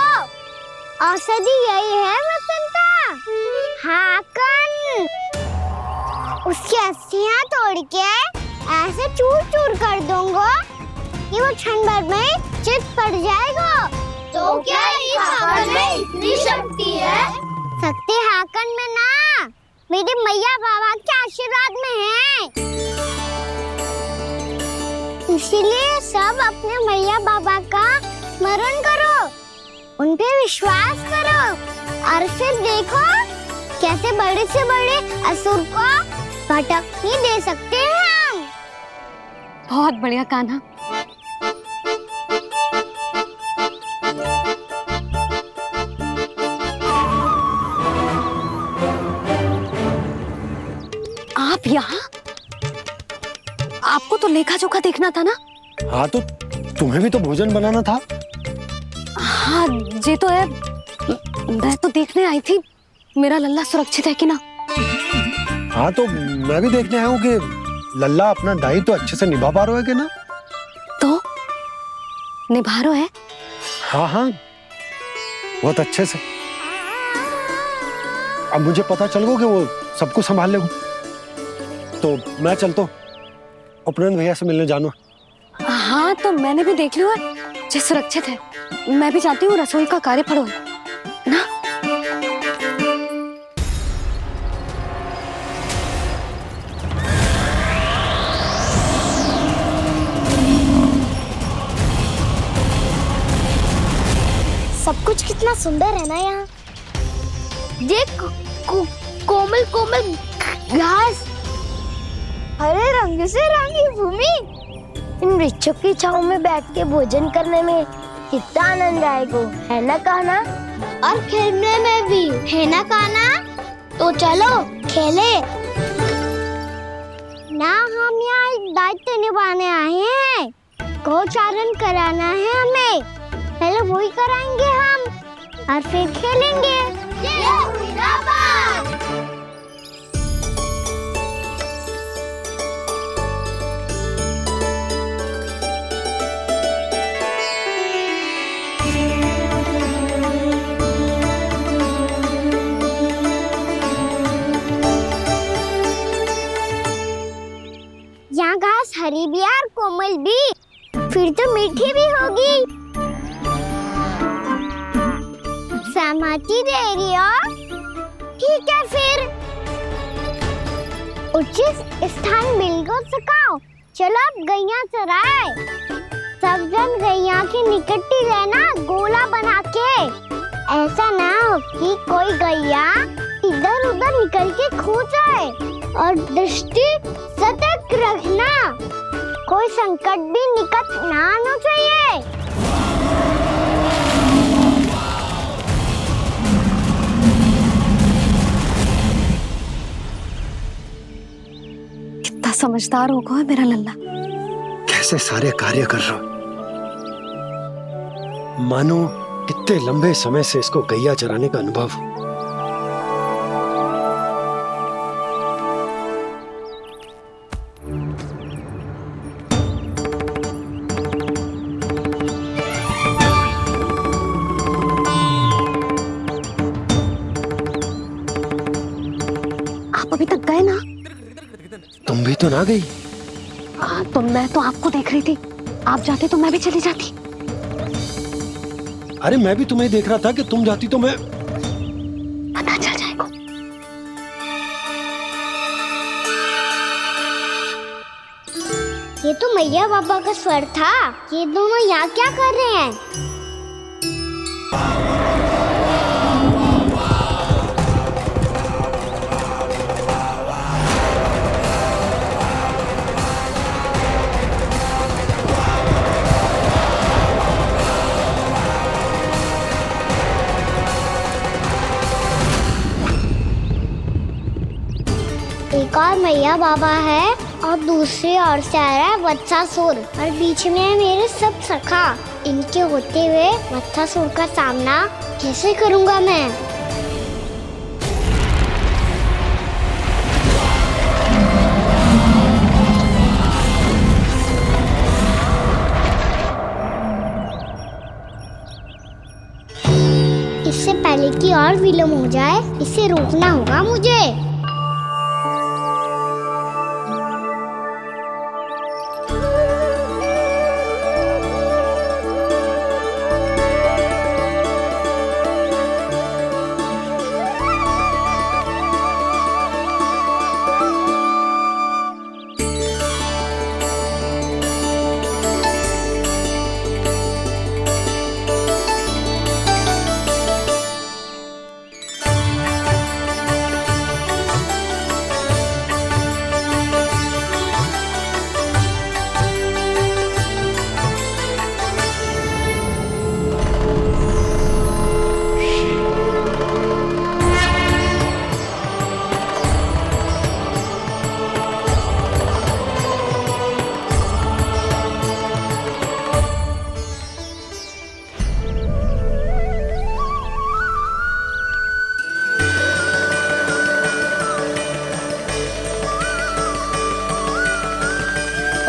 औषधि यही है वसंता। हाकन उसकी अस्थियां तोड़ के ऐसे चूर चूर कर दूंगा कि वो क्षण भर में चित पड़ जाएगा। तो क्या इस हाकन में इतनी शक्ति है? शक्ति हाकन में ना मेरी मैया बाबा के आशीर्वाद में है। इसीलिए सब अपने मैया बाबा का स्मरण करो, उन पे विश्वास करो और फिर देखो कैसे बड़े से बड़े असुर को भटकने दे सकते हैं हम। बहुत बढ़िया कान्हा। आप यहाँ? आपको तो लेखा जोखा देखना था ना? हाँ तो तुम्हें भी तो भोजन बनाना था। हाँ ये तो है, मैं तो देखने आई थी मेरा लल्ला सुरक्षित है कि ना। हाँ तो मैं भी देखने आया हूँ कि लल्ला अपना दायित्व तो अच्छे से निभा पा रहा है कि ना। तो निभा रहा है? हाँ हाँ बहुत अच्छे से। अब मुझे पता चल गया कि वो सब कुछ संभाल लेगा। तो मैं चलता हूँ, उपनंद भैया से मिलने जानो। हाँ तो मैंने भी देख लिया जो सुरक्षित है। मैं भी चाहती हूँ रसोई का कार्य पड़ो ना। सब कुछ कितना सुंदर है ना यहाँ। देख कोमल कोमल घास, हरे रंग से रंगी भूमि। इन वृक्षों की छांव में बैठ के भोजन करने में कितना आनंद आएगा, है ना कान्हा? और खेलने में भी, है ना कान्हा? तो चलो खेले ना। हम यहाँ एक दायित्व निभाने आए हैं, गोचारण कराना है हमें। पहले वही कराएंगे हम और फिर खेलेंगे। यहाँ घास हरी भी और कोमल भी, फिर तो मीठी भी होगी। सहमति दे रही हो? ठीक है फिर उचित स्थान मिलकर सकाओ। चलो अब गैया चराए। सब जन गैया के निकट ही रहना, गोला बना के। ऐसा ना हो कि कोई गैया इधर उधर निकल के खो जाए। और दृष्टि सतर्क रखना, कोई संकट भी निकट ना आना चाहिए। कितना समझदार होगा है मेरा लल्ला। कैसे सारे कार्य कर रहा, मानो कितने लंबे समय से इसको गैया चराने का अनुभव हो। अभी तक गए ना? तुम भी तो ना गई। तो मैं तो आपको देख रही थी, आप जाते तो मैं भी चली जाती। अरे मैं भी तुम्हें देख रहा था कि तुम जाती तो मैं। पता चल जाएगा। ये तो मैया बाबा का स्वर था। ये दोनों यहाँ क्या कर रहे हैं? एक और मैया बाबा है और दूसरी ओर से आ रहा है वत्सासुर और बीच में है मेरे सब सखा। इनके होते हुए वत्सासुर का सामना कैसे करूंगा मैं? इससे पहले कि और विलम्ब हो जाए, इसे रोकना होगा मुझे।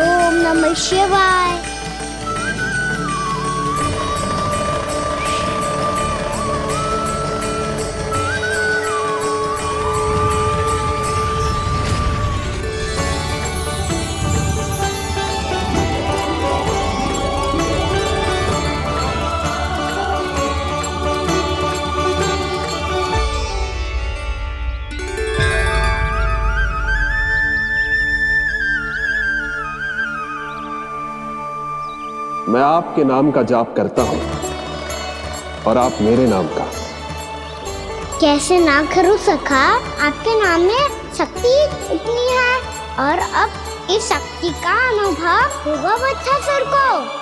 ओम नमः शिवाय। मैं आपके नाम का जाप करता हूं और आप मेरे नाम का। कैसे ना करूं सखा? आपके नाम में शक्ति इतनी है और अब इस शक्ति का अनुभव होगा वत्सासुर को।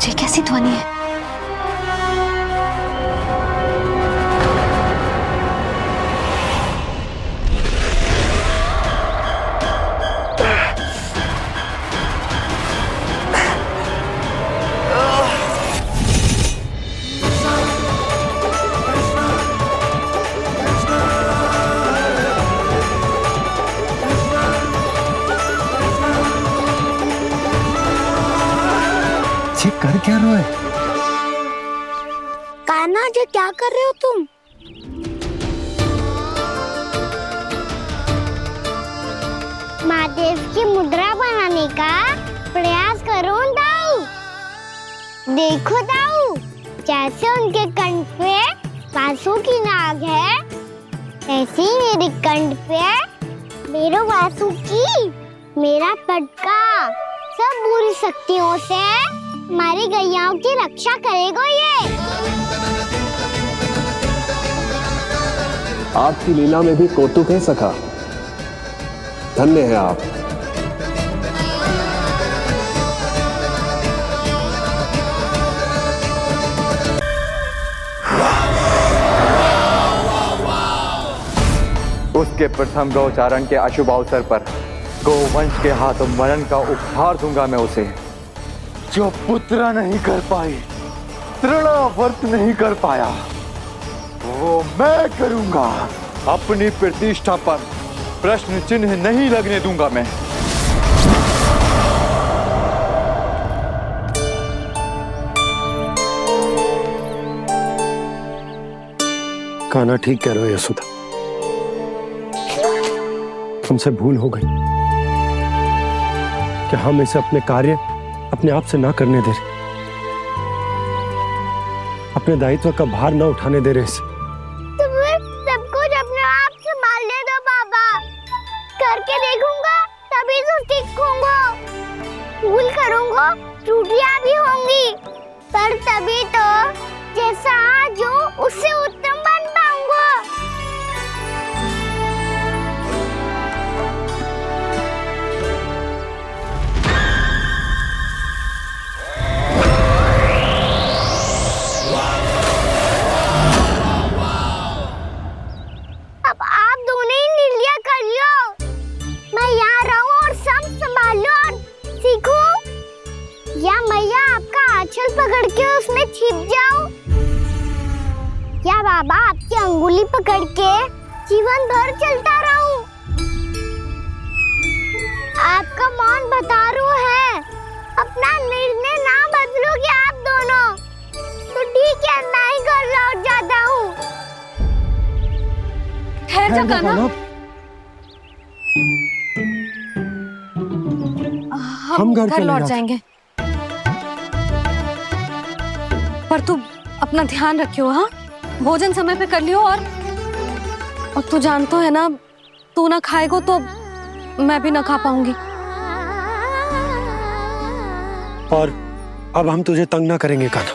ये कैसी ध्वनि है? कर क्या रहे हो? कान्हा जी क्या कर रहे हो तुम? महादेव की मुद्रा बनाने का प्रयास करो दाऊ। देखो दाऊ, जैसे उनके कंठ पे वासु की नाग है, ऐसे ही मेरे कंठ पे मेरे वासु की मेरा पटका। सब बुरी शक्तियों से हमारी गैयाओं की रक्षा करेगा ये। आपकी लीला में भी कौतुक है सखा। धन्य है आप। उसके प्रथम गौचारण के अशुभ अवसर पर गोवंश के हाथों मरण का उपहार दूंगा मैं उसे। जो पुत्र नहीं कर पाई, तृणावर्त नहीं कर पाया, वो मैं करूंगा। अपनी प्रतिष्ठा पर प्रश्न चिन्ह नहीं लगने दूंगा मैं। कान्हा ठीक कह रहे हो यशोदा, हमसे भूल हो गई कि हम इसे अपने कार्य अपने आप से ना करने दे रहे, अपने दायित्व का भार ना उठाने दे रहे इसे। तो फिर सब कुछ अपने आप संभालने दो बाबा, करके देखूंगा तभी तो सीखूंगा। भूल करूंगा, त्रुटियां भी होंगी, पर तभी तो जैसा आज हूँ उससे उत्तम बन पाऊंगा। अब आप दोनों ही निर्णय कर लो, मैं यहाँ रहूं और सब संभालूं और सीखूं, या मैया आपका आंचल पकड़ के उसमें छिप जाऊं, या बाबा आपकी अंगुली पकड़ के जीवन भर चलता रहूं। आपका मौन बतारू है, अपना निर्णय ना बदलोगे आप दोनों तो ठीक है, मैं ही घर लौट जाता हूँ। ठहर जा कान्हा, हम घर लौट जाएंगे, पर तू अपना ध्यान रखियो। हाँ, भोजन समय पे कर लियो। और तू जानतो है ना, तू ना खाएगो तो मैं भी ना खा पाऊंगी। और अब हम तुझे तंग ना करेंगे कान्हा,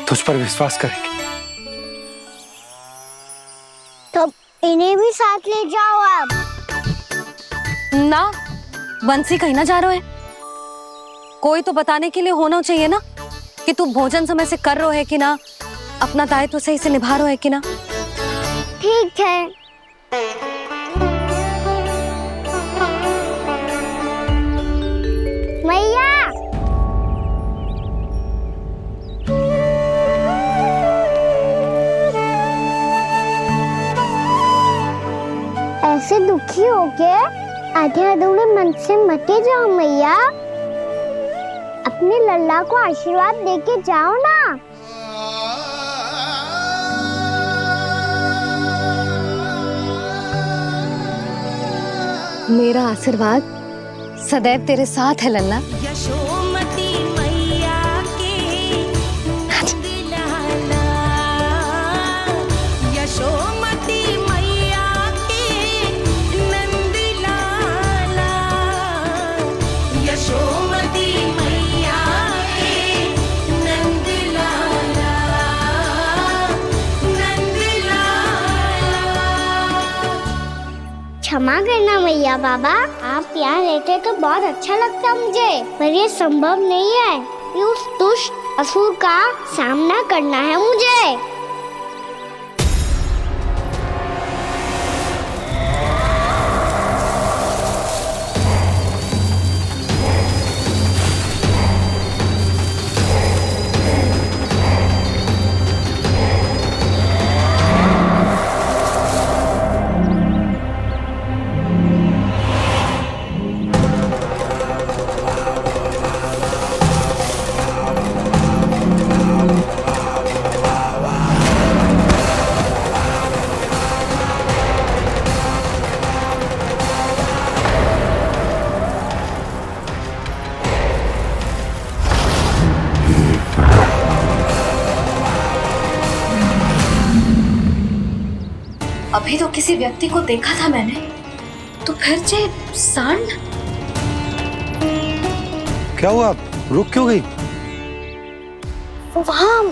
तुझ पर विश्वास करेंगे। तो इन्हें भी साथ ले जाओ आप। ना, बंसी कहीं ना जा रहे है, कोई तो बताने के लिए होना चाहिए ना कि तू भोजन समय से कर रहे है कि ना, अपना दायित्व सही से निभा रहे है कि ना। ठीक है। मैया, ऐसे दुखी होके आधे अधूरे मन से मत जाओ मैया, अपने लल्ला को आशीर्वाद देके जाओ ना। मेरा आशीर्वाद सदैव तेरे साथ है लल्ला। यशोमती मैया के नंद लाला, यशोमती मैया के नंद लाला, यशोमती मैया के नंद लाला, नंद लाला। क्षमा करना मैया बाबा, आप यहाँ रहते तो बहुत अच्छा लगता मुझे, पर ये संभव नहीं है कि उस दुष्ट असुर का सामना करना है मुझे। अभी तो किसी व्यक्ति को देखा था मैंने, तो फिर से सांड। क्या हुआ, रुक क्यों गई? वहाँ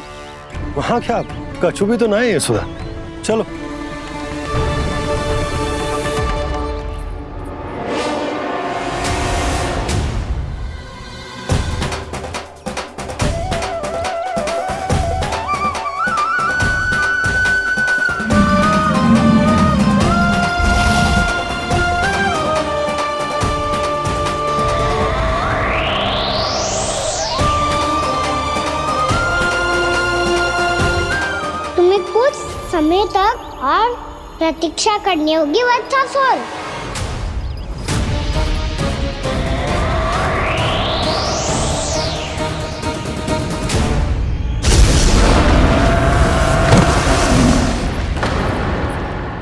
वहाँ क्या, कछु भी तो ना है यशोदा। चलो। तुम्हें कुछ समय तक और प्रतीक्षा करनी होगी वत्सासुर।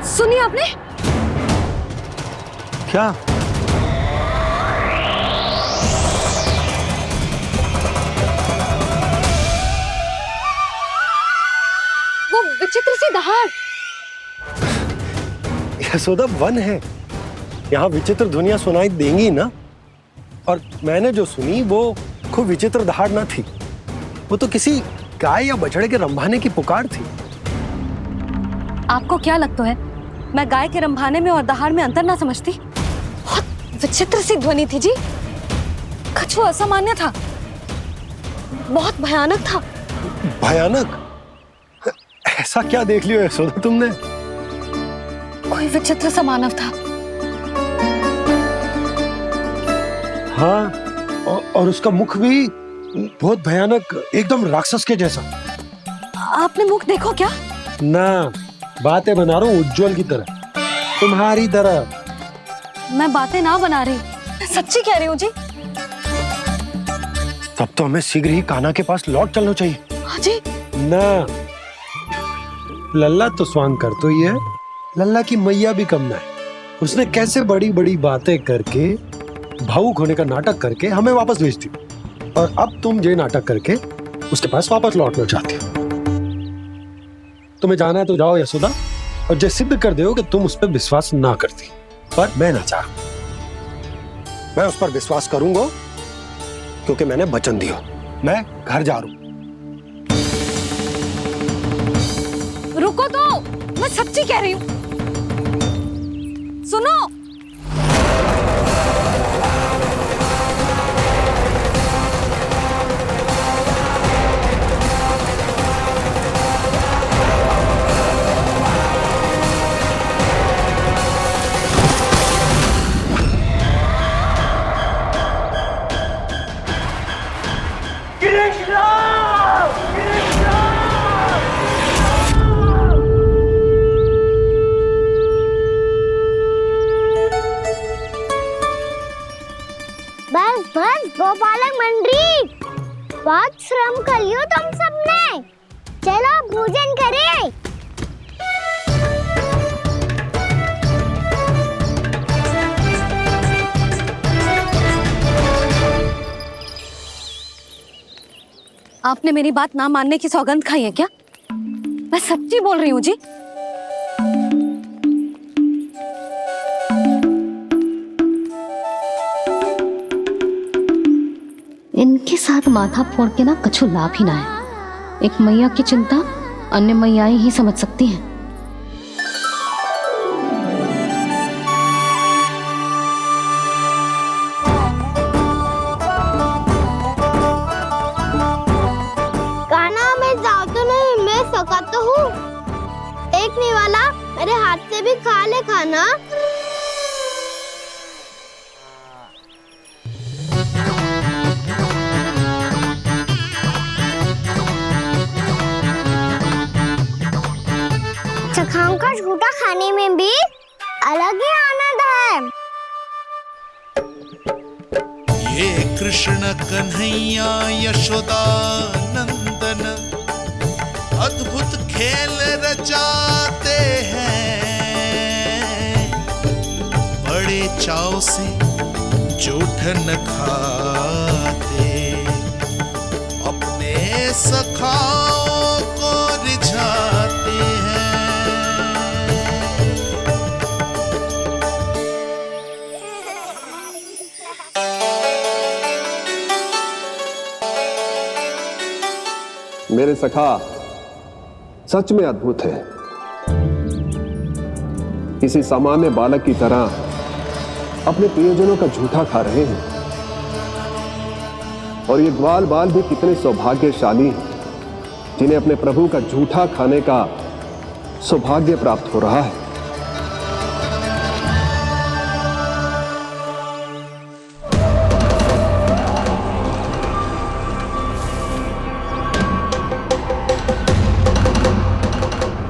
सुनिए आपने क्या? वो विचित्र सी दहाड़। यशोदा वन है, यहाँ विचित्र ध्वनियां सुनाई देंगी ना। और मैंने जो सुनी वो खूब विचित्र दहाड़ ना थी, वो तो किसी गाय या बछड़े के रंभाने की पुकार थी। आपको क्या लगता है मैं गाय के रंभाने में और दहाड़ में अंतर ना समझती? बहुत विचित्र सी ध्वनि थी जी, कुछ वो असामान्य था, बहुत भयानक था। भयानक? ऐसा क्या देख लियो यशोदा तुमने? कोई विचित्र सा मानव था। हाँ, और उसका मुख भी बहुत भयानक, एकदम राक्षस के जैसा। आपने मुख देखो क्या? ना, बातें बना रहा हूँ उज्जवल की तरह, तुम्हारी तरह। मैं बातें ना बना रही, मैं सच्ची कह रही हूँ जी। तब तो हमें शीघ्र ही कान्हा के पास लौट चलना चाहिए। हाँ जी। ना, लल्ला तो स्वांग कर तो ही है, लल्ला की मैया भी कम ना है। उसने कैसे बड़ी बड़ी बातें करके, भावुक होने का नाटक करके हमें वापस भेज दी, और अब तुम ये नाटक करके उसके पास वापस लौटना चाहते हो। तुम्हें जाना है तो जाओ यशोदा, और ये सिद्ध कर दो कि तुम उस पर विश्वास ना करती। पर मैं ना चाह, मैं उस पर विश्वास करूंगा क्योंकि मैंने वचन दिया। मैं घर जा रहा हूं। रुको तो, मैं सच्ची कह रही हूँ। सुनो, बस बस गोपालक मंडली, बहुत श्रम कर लियो तुम सबने। चलो भोजन करें। आपने मेरी बात ना मानने की सौगंध खाई है क्या? मैं सच्ची बोल रही हूँ जी। इनके साथ माथा फोड़ के ना कछु लाभ ही ना है। एक मैया की चिंता अन्य मैयाएं ही समझ सकती हैं। कान्हा, मैं जाऊँ तो नहीं, मैं सका तो हूँ। एक नहीं वाला मेरे हाथ से भी खा ले खाना। चखाओं का झूठा खाने में भी अलग ही आनंद है। ये कृष्ण कन्हैया यशोदा नंदन अद्भुत खेल रचाते हैं, बड़े चाव से जूठन खाते, अपने सखाओं को रिझाते हैं। मेरे सखा सच में अद्भुत है। किसी सामान्य बालक की तरह अपने प्रियजनों का झूठा खा रहे हैं। और ये ग्वाल बाल भी कितने सौभाग्यशाली हैं जिन्हें अपने प्रभु का झूठा खाने का सौभाग्य प्राप्त हो रहा है।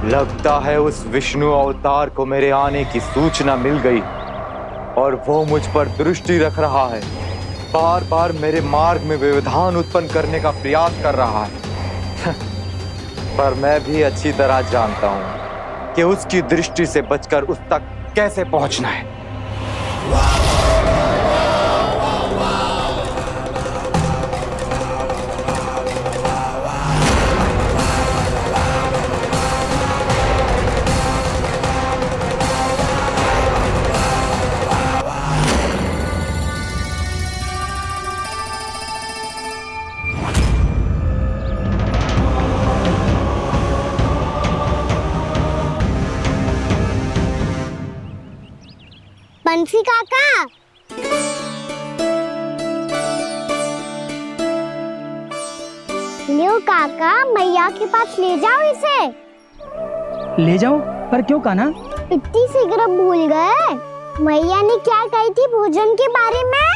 लगता है उस विष्णु अवतार को मेरे आने की सूचना मिल गई और वो मुझ पर दृष्टि रख रहा है। बार बार मेरे मार्ग में व्यवधान उत्पन्न करने का प्रयास कर रहा है। पर मैं भी अच्छी तरह जानता हूं कि उसकी दृष्टि से बचकर उस तक कैसे पहुंचना है। बंसी काका, लियो काका, मैया के पास ले जाओ इसे। ले जाओ? पर क्यों कान्हा? इतनी शीघ्र भूल गए? मैया ने क्या कही थी भोजन के बारे में?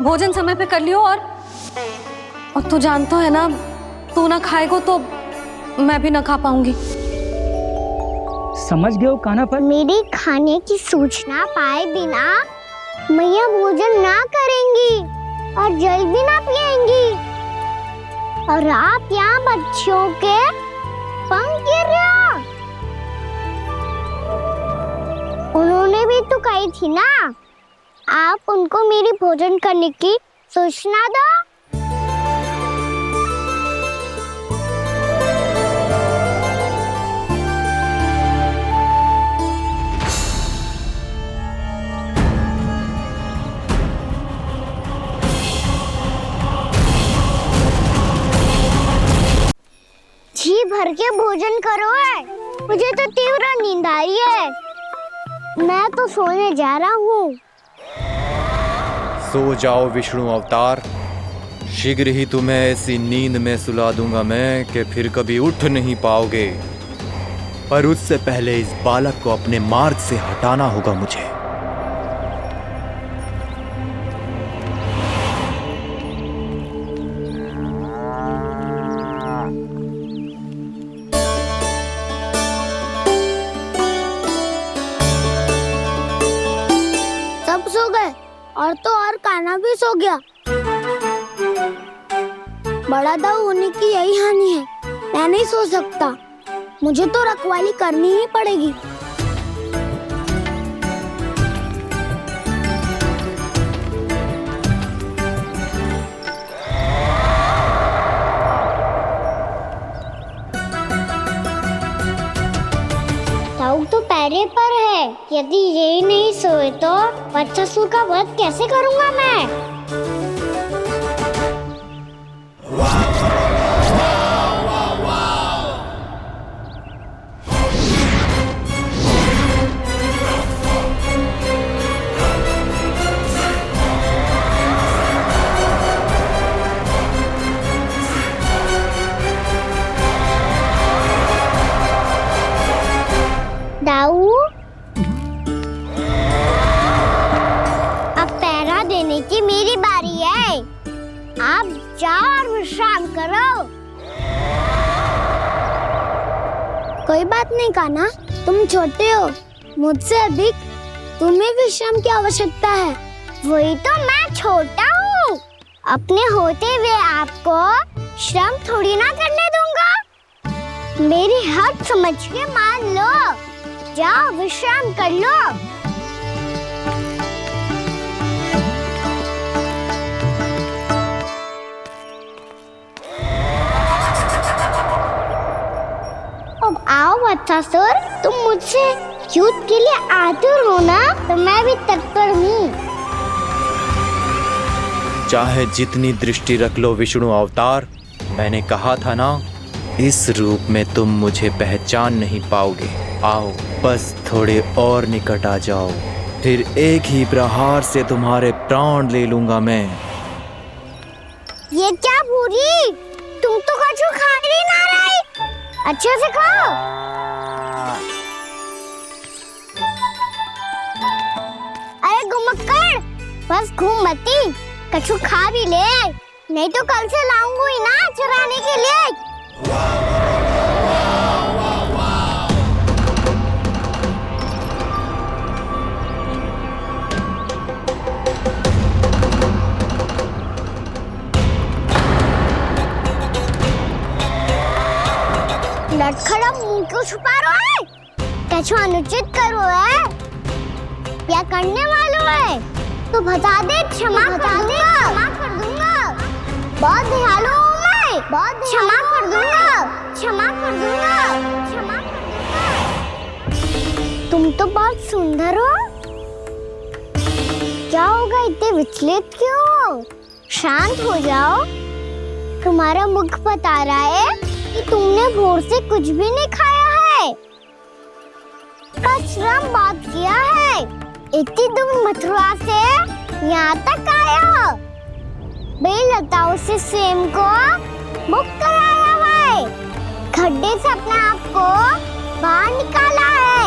भोजन समय पे कर लियो। और तू जानता है ना, तू ना खाएगा तो मैं भी ना खा पाऊंगी। समझ गए हो कान्हा? पर मेरे खाने की सूचना पाए बिना मैया भोजन ना करेंगी और जल भी ना पिएंगी। और आप यहाँ बच्चों के पंख गिर रहे हो। उन्होंने भी तो कही थी ना, आप उनको मेरी भोजन करने की सूचना दो। जी भर के भोजन करो है, मुझे तो तीव्र नींद आ रही है। मैं तो सोने जा रहा हूँ। सो जाओ विष्णु अवतार, शीघ्र ही तुम्हें ऐसी नींद में सुला दूंगा मैं कि फिर कभी उठ नहीं पाओगे। पर उससे पहले इस बालक को अपने मार्ग से हटाना होगा मुझे। सब सो गए और तो और कान्हा भी सो गया। बड़ा दाऊ होने की यही हानि है। मैं नहीं सो सकता, मुझे तो रखवाली करनी ही पड़ेगी। दाऊ तो पैरे पर है। यदि यही नहीं सोए तो बच्चासुर का वध कैसे करूंगा मैं? दाऊ, अब पहरा देने की मेरी बारी है। आप जाओ और विश्राम करो। कोई बात नहीं कान्हा, तुम छोटे हो, मुझसे अधिक तुम्हें विश्राम की आवश्यकता है। वही तो मैं छोटा हूँ, अपने होते हुए आपको श्रम थोड़ी ना करने दूंगा। मेरी हद समझ के मान लो। जाओ विश्राम कर लो। अब आओ बच्चासुर, तुम मुझसे युद्ध के लिए आतुर हो ना, तो मैं भी तत्पर हूँ। चाहे जितनी दृष्टि रख लो विष्णु अवतार, मैंने कहा था ना, इस रूप में तुम मुझे पहचान नहीं पाओगे। आओ, बस थोड़े और निकट आ जाओ, फिर एक ही प्रहार से तुम्हारे प्राण ले लूंगा मैं। ये क्या भूरी, तुम तो कछु खा ही ना रही, अच्छे से खाओ। अरे घुमक्कड़, बस घूम मती, कछु खा भी ले, नहीं तो कल से लाऊंगी ही ना चुराने के लिए। लटखड़ा मुंह क्यों छुपा रहा है? कछु अनुचित करो है या करने वालों है तो बता दे, क्षमा कर दूंगा। बहुत दयालु हूँ मैं, बहुत क्षमा कर दूंगा। तुम तो बहुत सुंदर हो, क्या होगा, इतने विचलित क्यों हो? शांत हो जाओ, तुम्हारा मुख बता रहा है कि तुमने भोर से कुछ भी नहीं खाया है, बस श्रम बात किया है। इतनी दूर मथुरा से यहाँ तक आया हो, बेलताओं से स्वयं को मुक्त कराया है, खड्डे से अपने आप को बाहर निकाला है।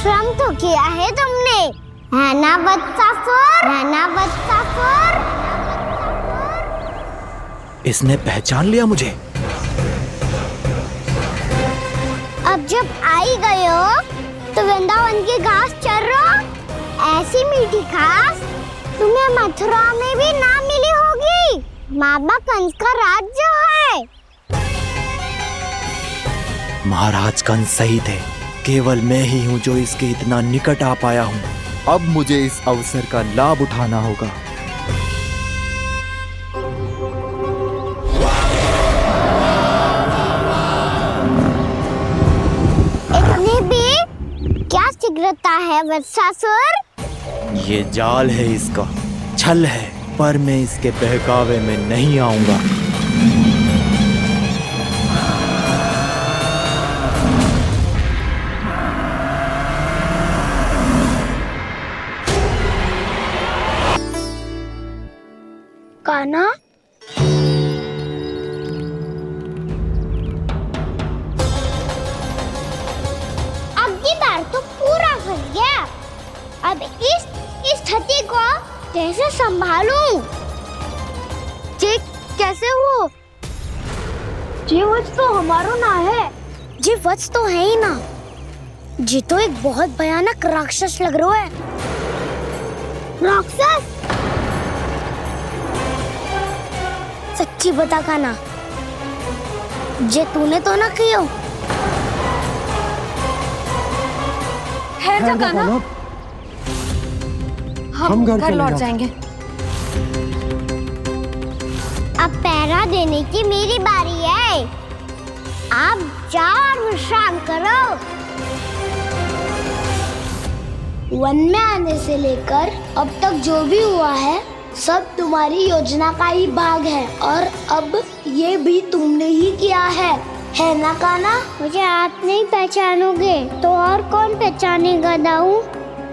श्रम तो किया है तुमने, है ना वत्सासुर? इसने पहचान लिया मुझे। अब जब आई गए हो तो वृंदावन की घास चर रहो, ऐसी मीठी घास तुम्हें मथुरा में भी ना मिली होगी। मामा कंस का राज्य है। महाराज कंस सही थे, केवल मैं ही हूँ जो इसके इतना निकट आ पाया हूँ। अब मुझे इस अवसर का लाभ उठाना होगा। इतने भी क्या शीघ्रता है वत्सासुर? ये जाल है इसका, छल है, पर मैं इसके बहकावे में नहीं आऊंगा। कान्हा, अब की बार तो पूरा फंस गया। अब इस स्थिति को कैसे संभालूं? जी कैसे हो? जी वत्स तो हमारो ना है। जी वत्स तो है ही ना। जी तो एक बहुत भयानक राक्षस लग रहा है। राक्षस? सच्ची बता कान्हा, जे तूने तो ना कियो? ठहर जा कान्हा, हम घर लौट जाएंगे। अब पहरा देने की मेरी बारी है। आप जाओ और विश्राम करो। वन में आने से लेकर अब तक जो भी हुआ है सब तुम्हारी योजना का ही भाग है, और अब ये भी तुमने ही किया है ना कान्हा? मुझे आप नहीं पहचानोगे तो और कौन पहचानेगा दाऊ?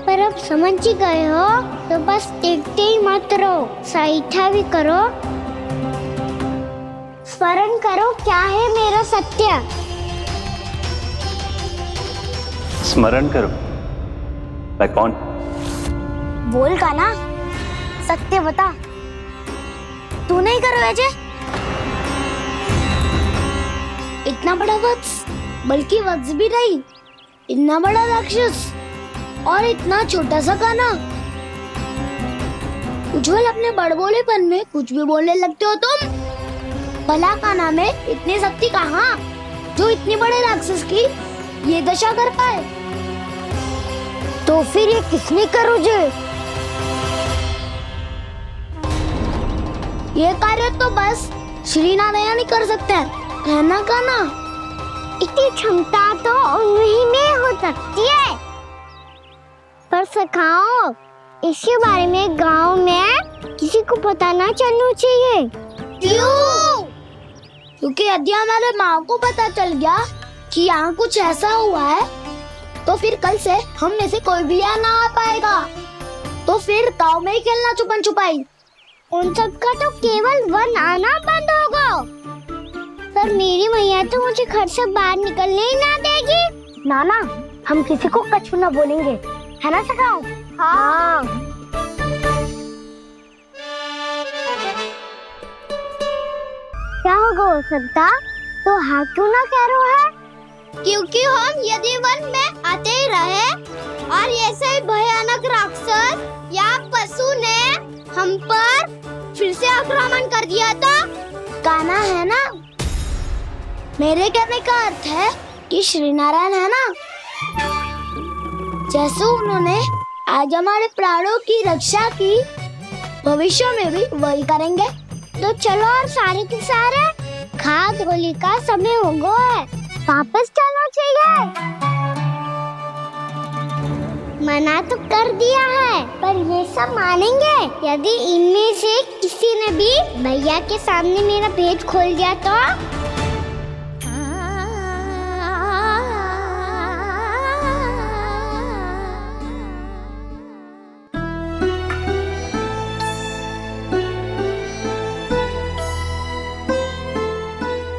पर अब समझ ही गए हो तो बस देखते ही मत रहो, सहीठा भी करो, स्मरण करो क्या है मेरा सत्य। स्मरण करो? मैं कौन? बोल कान्हा, सत्य बता। तू नहीं करो अजय? इतना बड़ा वत्स, बल्कि वत्स भी नहीं, इतना बड़ा राक्षस और इतना छोटा सा कान्हा। उज्जवल अपने बड़बोलेपन में कुछ भी बोलने लगते हो तुम। भला कान्हा में इतनी शक्ति कहाँ जो इतनी बड़े राक्षस की ये दशा कर पाए? तो फिर ये किसने करो जे? ये कार्य तो बस श्री नारायण ही कर सकते हैं, है ना कान्हा? इतनी क्षमता तो उन्हीं में हो सकती है, पर सखाओ इसके बारे में गांव में किसी को पता ना चलना चाहिए। क्यों? क्योंकि यदि हमारे माँ को पता चल गया कि यहाँ कुछ ऐसा हुआ है, तो फिर कल से हम में से कोई भी यहाँ ना आ पाएगा। तो फिर गाँव में ही खेलना छुपन छुपाई। उन सबका तो केवल वन आना बंद होगा। पर मेरी मैया तो मुझे घर से बाहर निकलने ही ना देगी। नाना, हम किसी को कछु ना बोलेंगे, है ना सखाओ? हाँ। क्या होगा हो सकता? तो हाँ क्यों ना कह रहे है? क्योंकि हम यदि वन में आते ही रहे और ऐसे ही भयानक राक्षस या पशु ने हम पर फिर से आक्रमण कर दिया तो गाना है ना। मेरे कहने का अर्थ है कि श्री नारायण है ना, जैसे उन्होंने आज हमारे प्राणों की रक्षा की, भविष्य में भी वही करेंगे। तो चलो और सारे के सारे खाद होली का समय हो गया है, वापस चलो चाहिए। मना तो कर दिया है, पर ये सब मानेंगे यदि इनमें से किसी ने भी भैया के सामने मेरा भेद खोल दिया तो?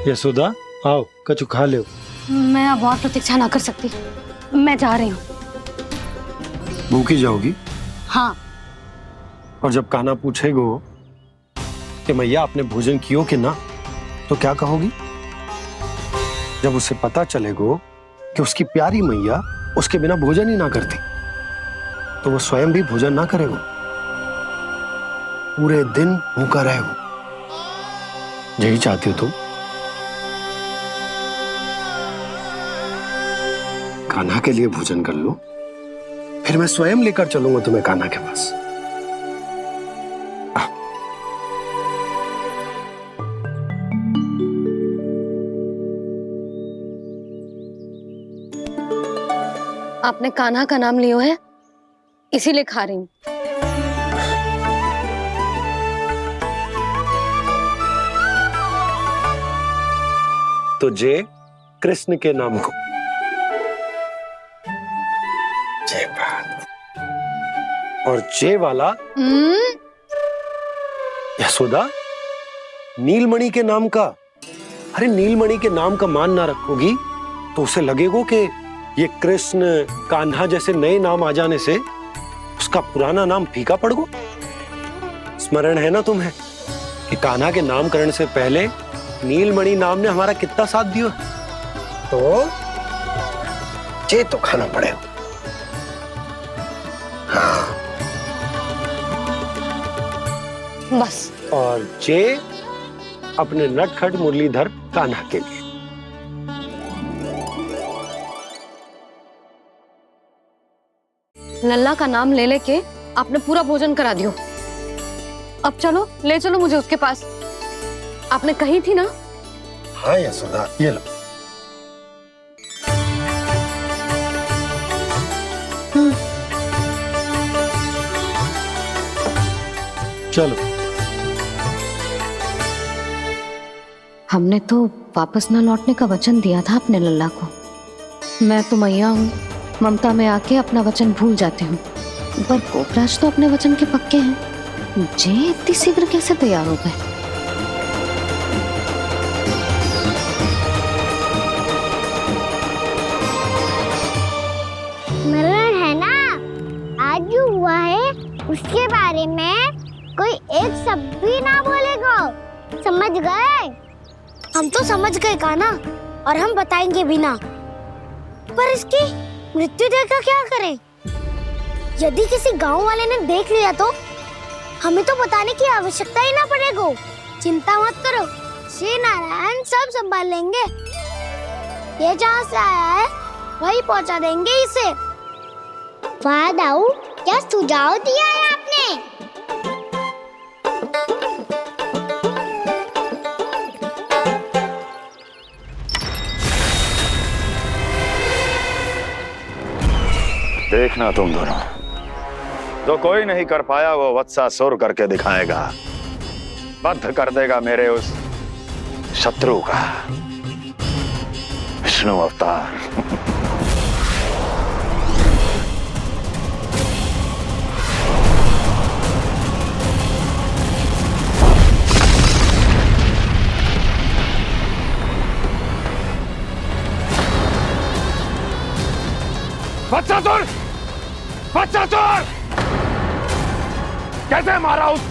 यशोदा, आओ कछु खा लो। मैं अब और प्रतीक्षा ना कर सकती, मैं जा रही हूँ। भूखी जाओगी? हाँ। और जब कान्हा पूछेगो कि मैया आपने भोजन कियो कि ना, तो क्या कहोगी? जब उसे पता चलेगो कि उसकी प्यारी मैया उसके बिना भोजन ही ना करती, तो वो स्वयं भी भोजन ना करेगो, पूरे दिन भूखा रहेगो। यही चाहती हो तुम? कान्हा के लिए भोजन कर लो, फिर मैं स्वयं लेकर चलूंगा तुम्हें कान्हा के पास। आपने कान्हा का नाम लियो है, इसीलिए खा रही हूँ। तो जय कृष्ण के नाम को। जय बात। और जय वाला यशोदा, नीलमणि के नाम का। अरे नीलमणि के नाम का मान ना रखोगी तो उसे लगेगा कि ये कृष्ण कान्हा जैसे नए नाम आ जाने से उसका पुराना नाम फीका पड़ गो। स्मरण है ना तुम्हें कि कान्हा के नामकरण से पहले नीलमणि नाम ने हमारा कितना साथ दिया? तो जे तो खाना पड़ेगा। हाँ। बस। और जे अपने नटखट मुरलीधर कान्हा के लिए। लल्ला का नाम ले लेके आपने पूरा भोजन करा दियो। अब चलो, ले चलो मुझे उसके पास। आपने कही थी ना? हाँ यशोदा, ये लो। चलो। हमने तो वापस ना लौटने का वचन दिया था अपने लल्ला को। मैं तो मैया हूँ, ममता में आके अपना वचन भूल जाती हूँ, पर गोपराज तो अपने वचन के पक्के हैं। जे इतनी शीघ्र कैसे तैयार हो गए? मरण है ना, आज जो हुआ है उसके बारे में कोई एक शब्द भी ना बोलेगा। समझ गए? हम तो समझ गए कान्हा, और हम बताएंगे भी ना। पर इसकी मृत्यु देखकर क्या करें? यदि किसी गांव वाले ने देख लिया तो हमें तो बताने की आवश्यकता ही ना पड़ेगा। चिंता मत करो, श्री नारायण सब संभाल लेंगे। ये जहाँ से आया है वही पहुँचा देंगे इसे। वाह दाऊ, क्या सुझाव दिया है आपने? देखना तुम दोनों, जो कोई नहीं कर पाया वो वत्सासुर करके दिखाएगा। बद्ध कर देगा मेरे उस शत्रु का विष्णु अवतार। वत्सासुर! वत्सासुर! कैसे मारा उस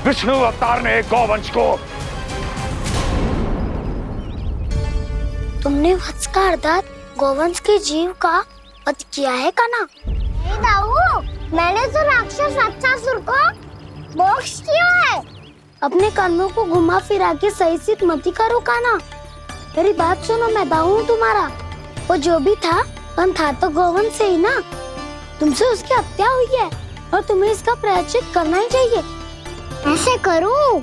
विष्णु अवतार ने गौवंश को? तुमने वत्स का अर्थात गौवंश के जीव का वध किया है कान्हा? नहीं दाऊ, मैंने तो राक्षस वत्सासुर को मोक्ष किया है। अपने कर्मों को घुमा फिरा के सही सिद्ध मत करो कान्हा। मेरी बात सुनो, मैं दाऊ हूँ तुम्हारा। वो जो भी था पण था तो गौवंश से ही ना। तुमसे उसकी हत्या हुई है और तुम्हें इसका प्रायश्चित करना ही चाहिए। ऐसे करूं?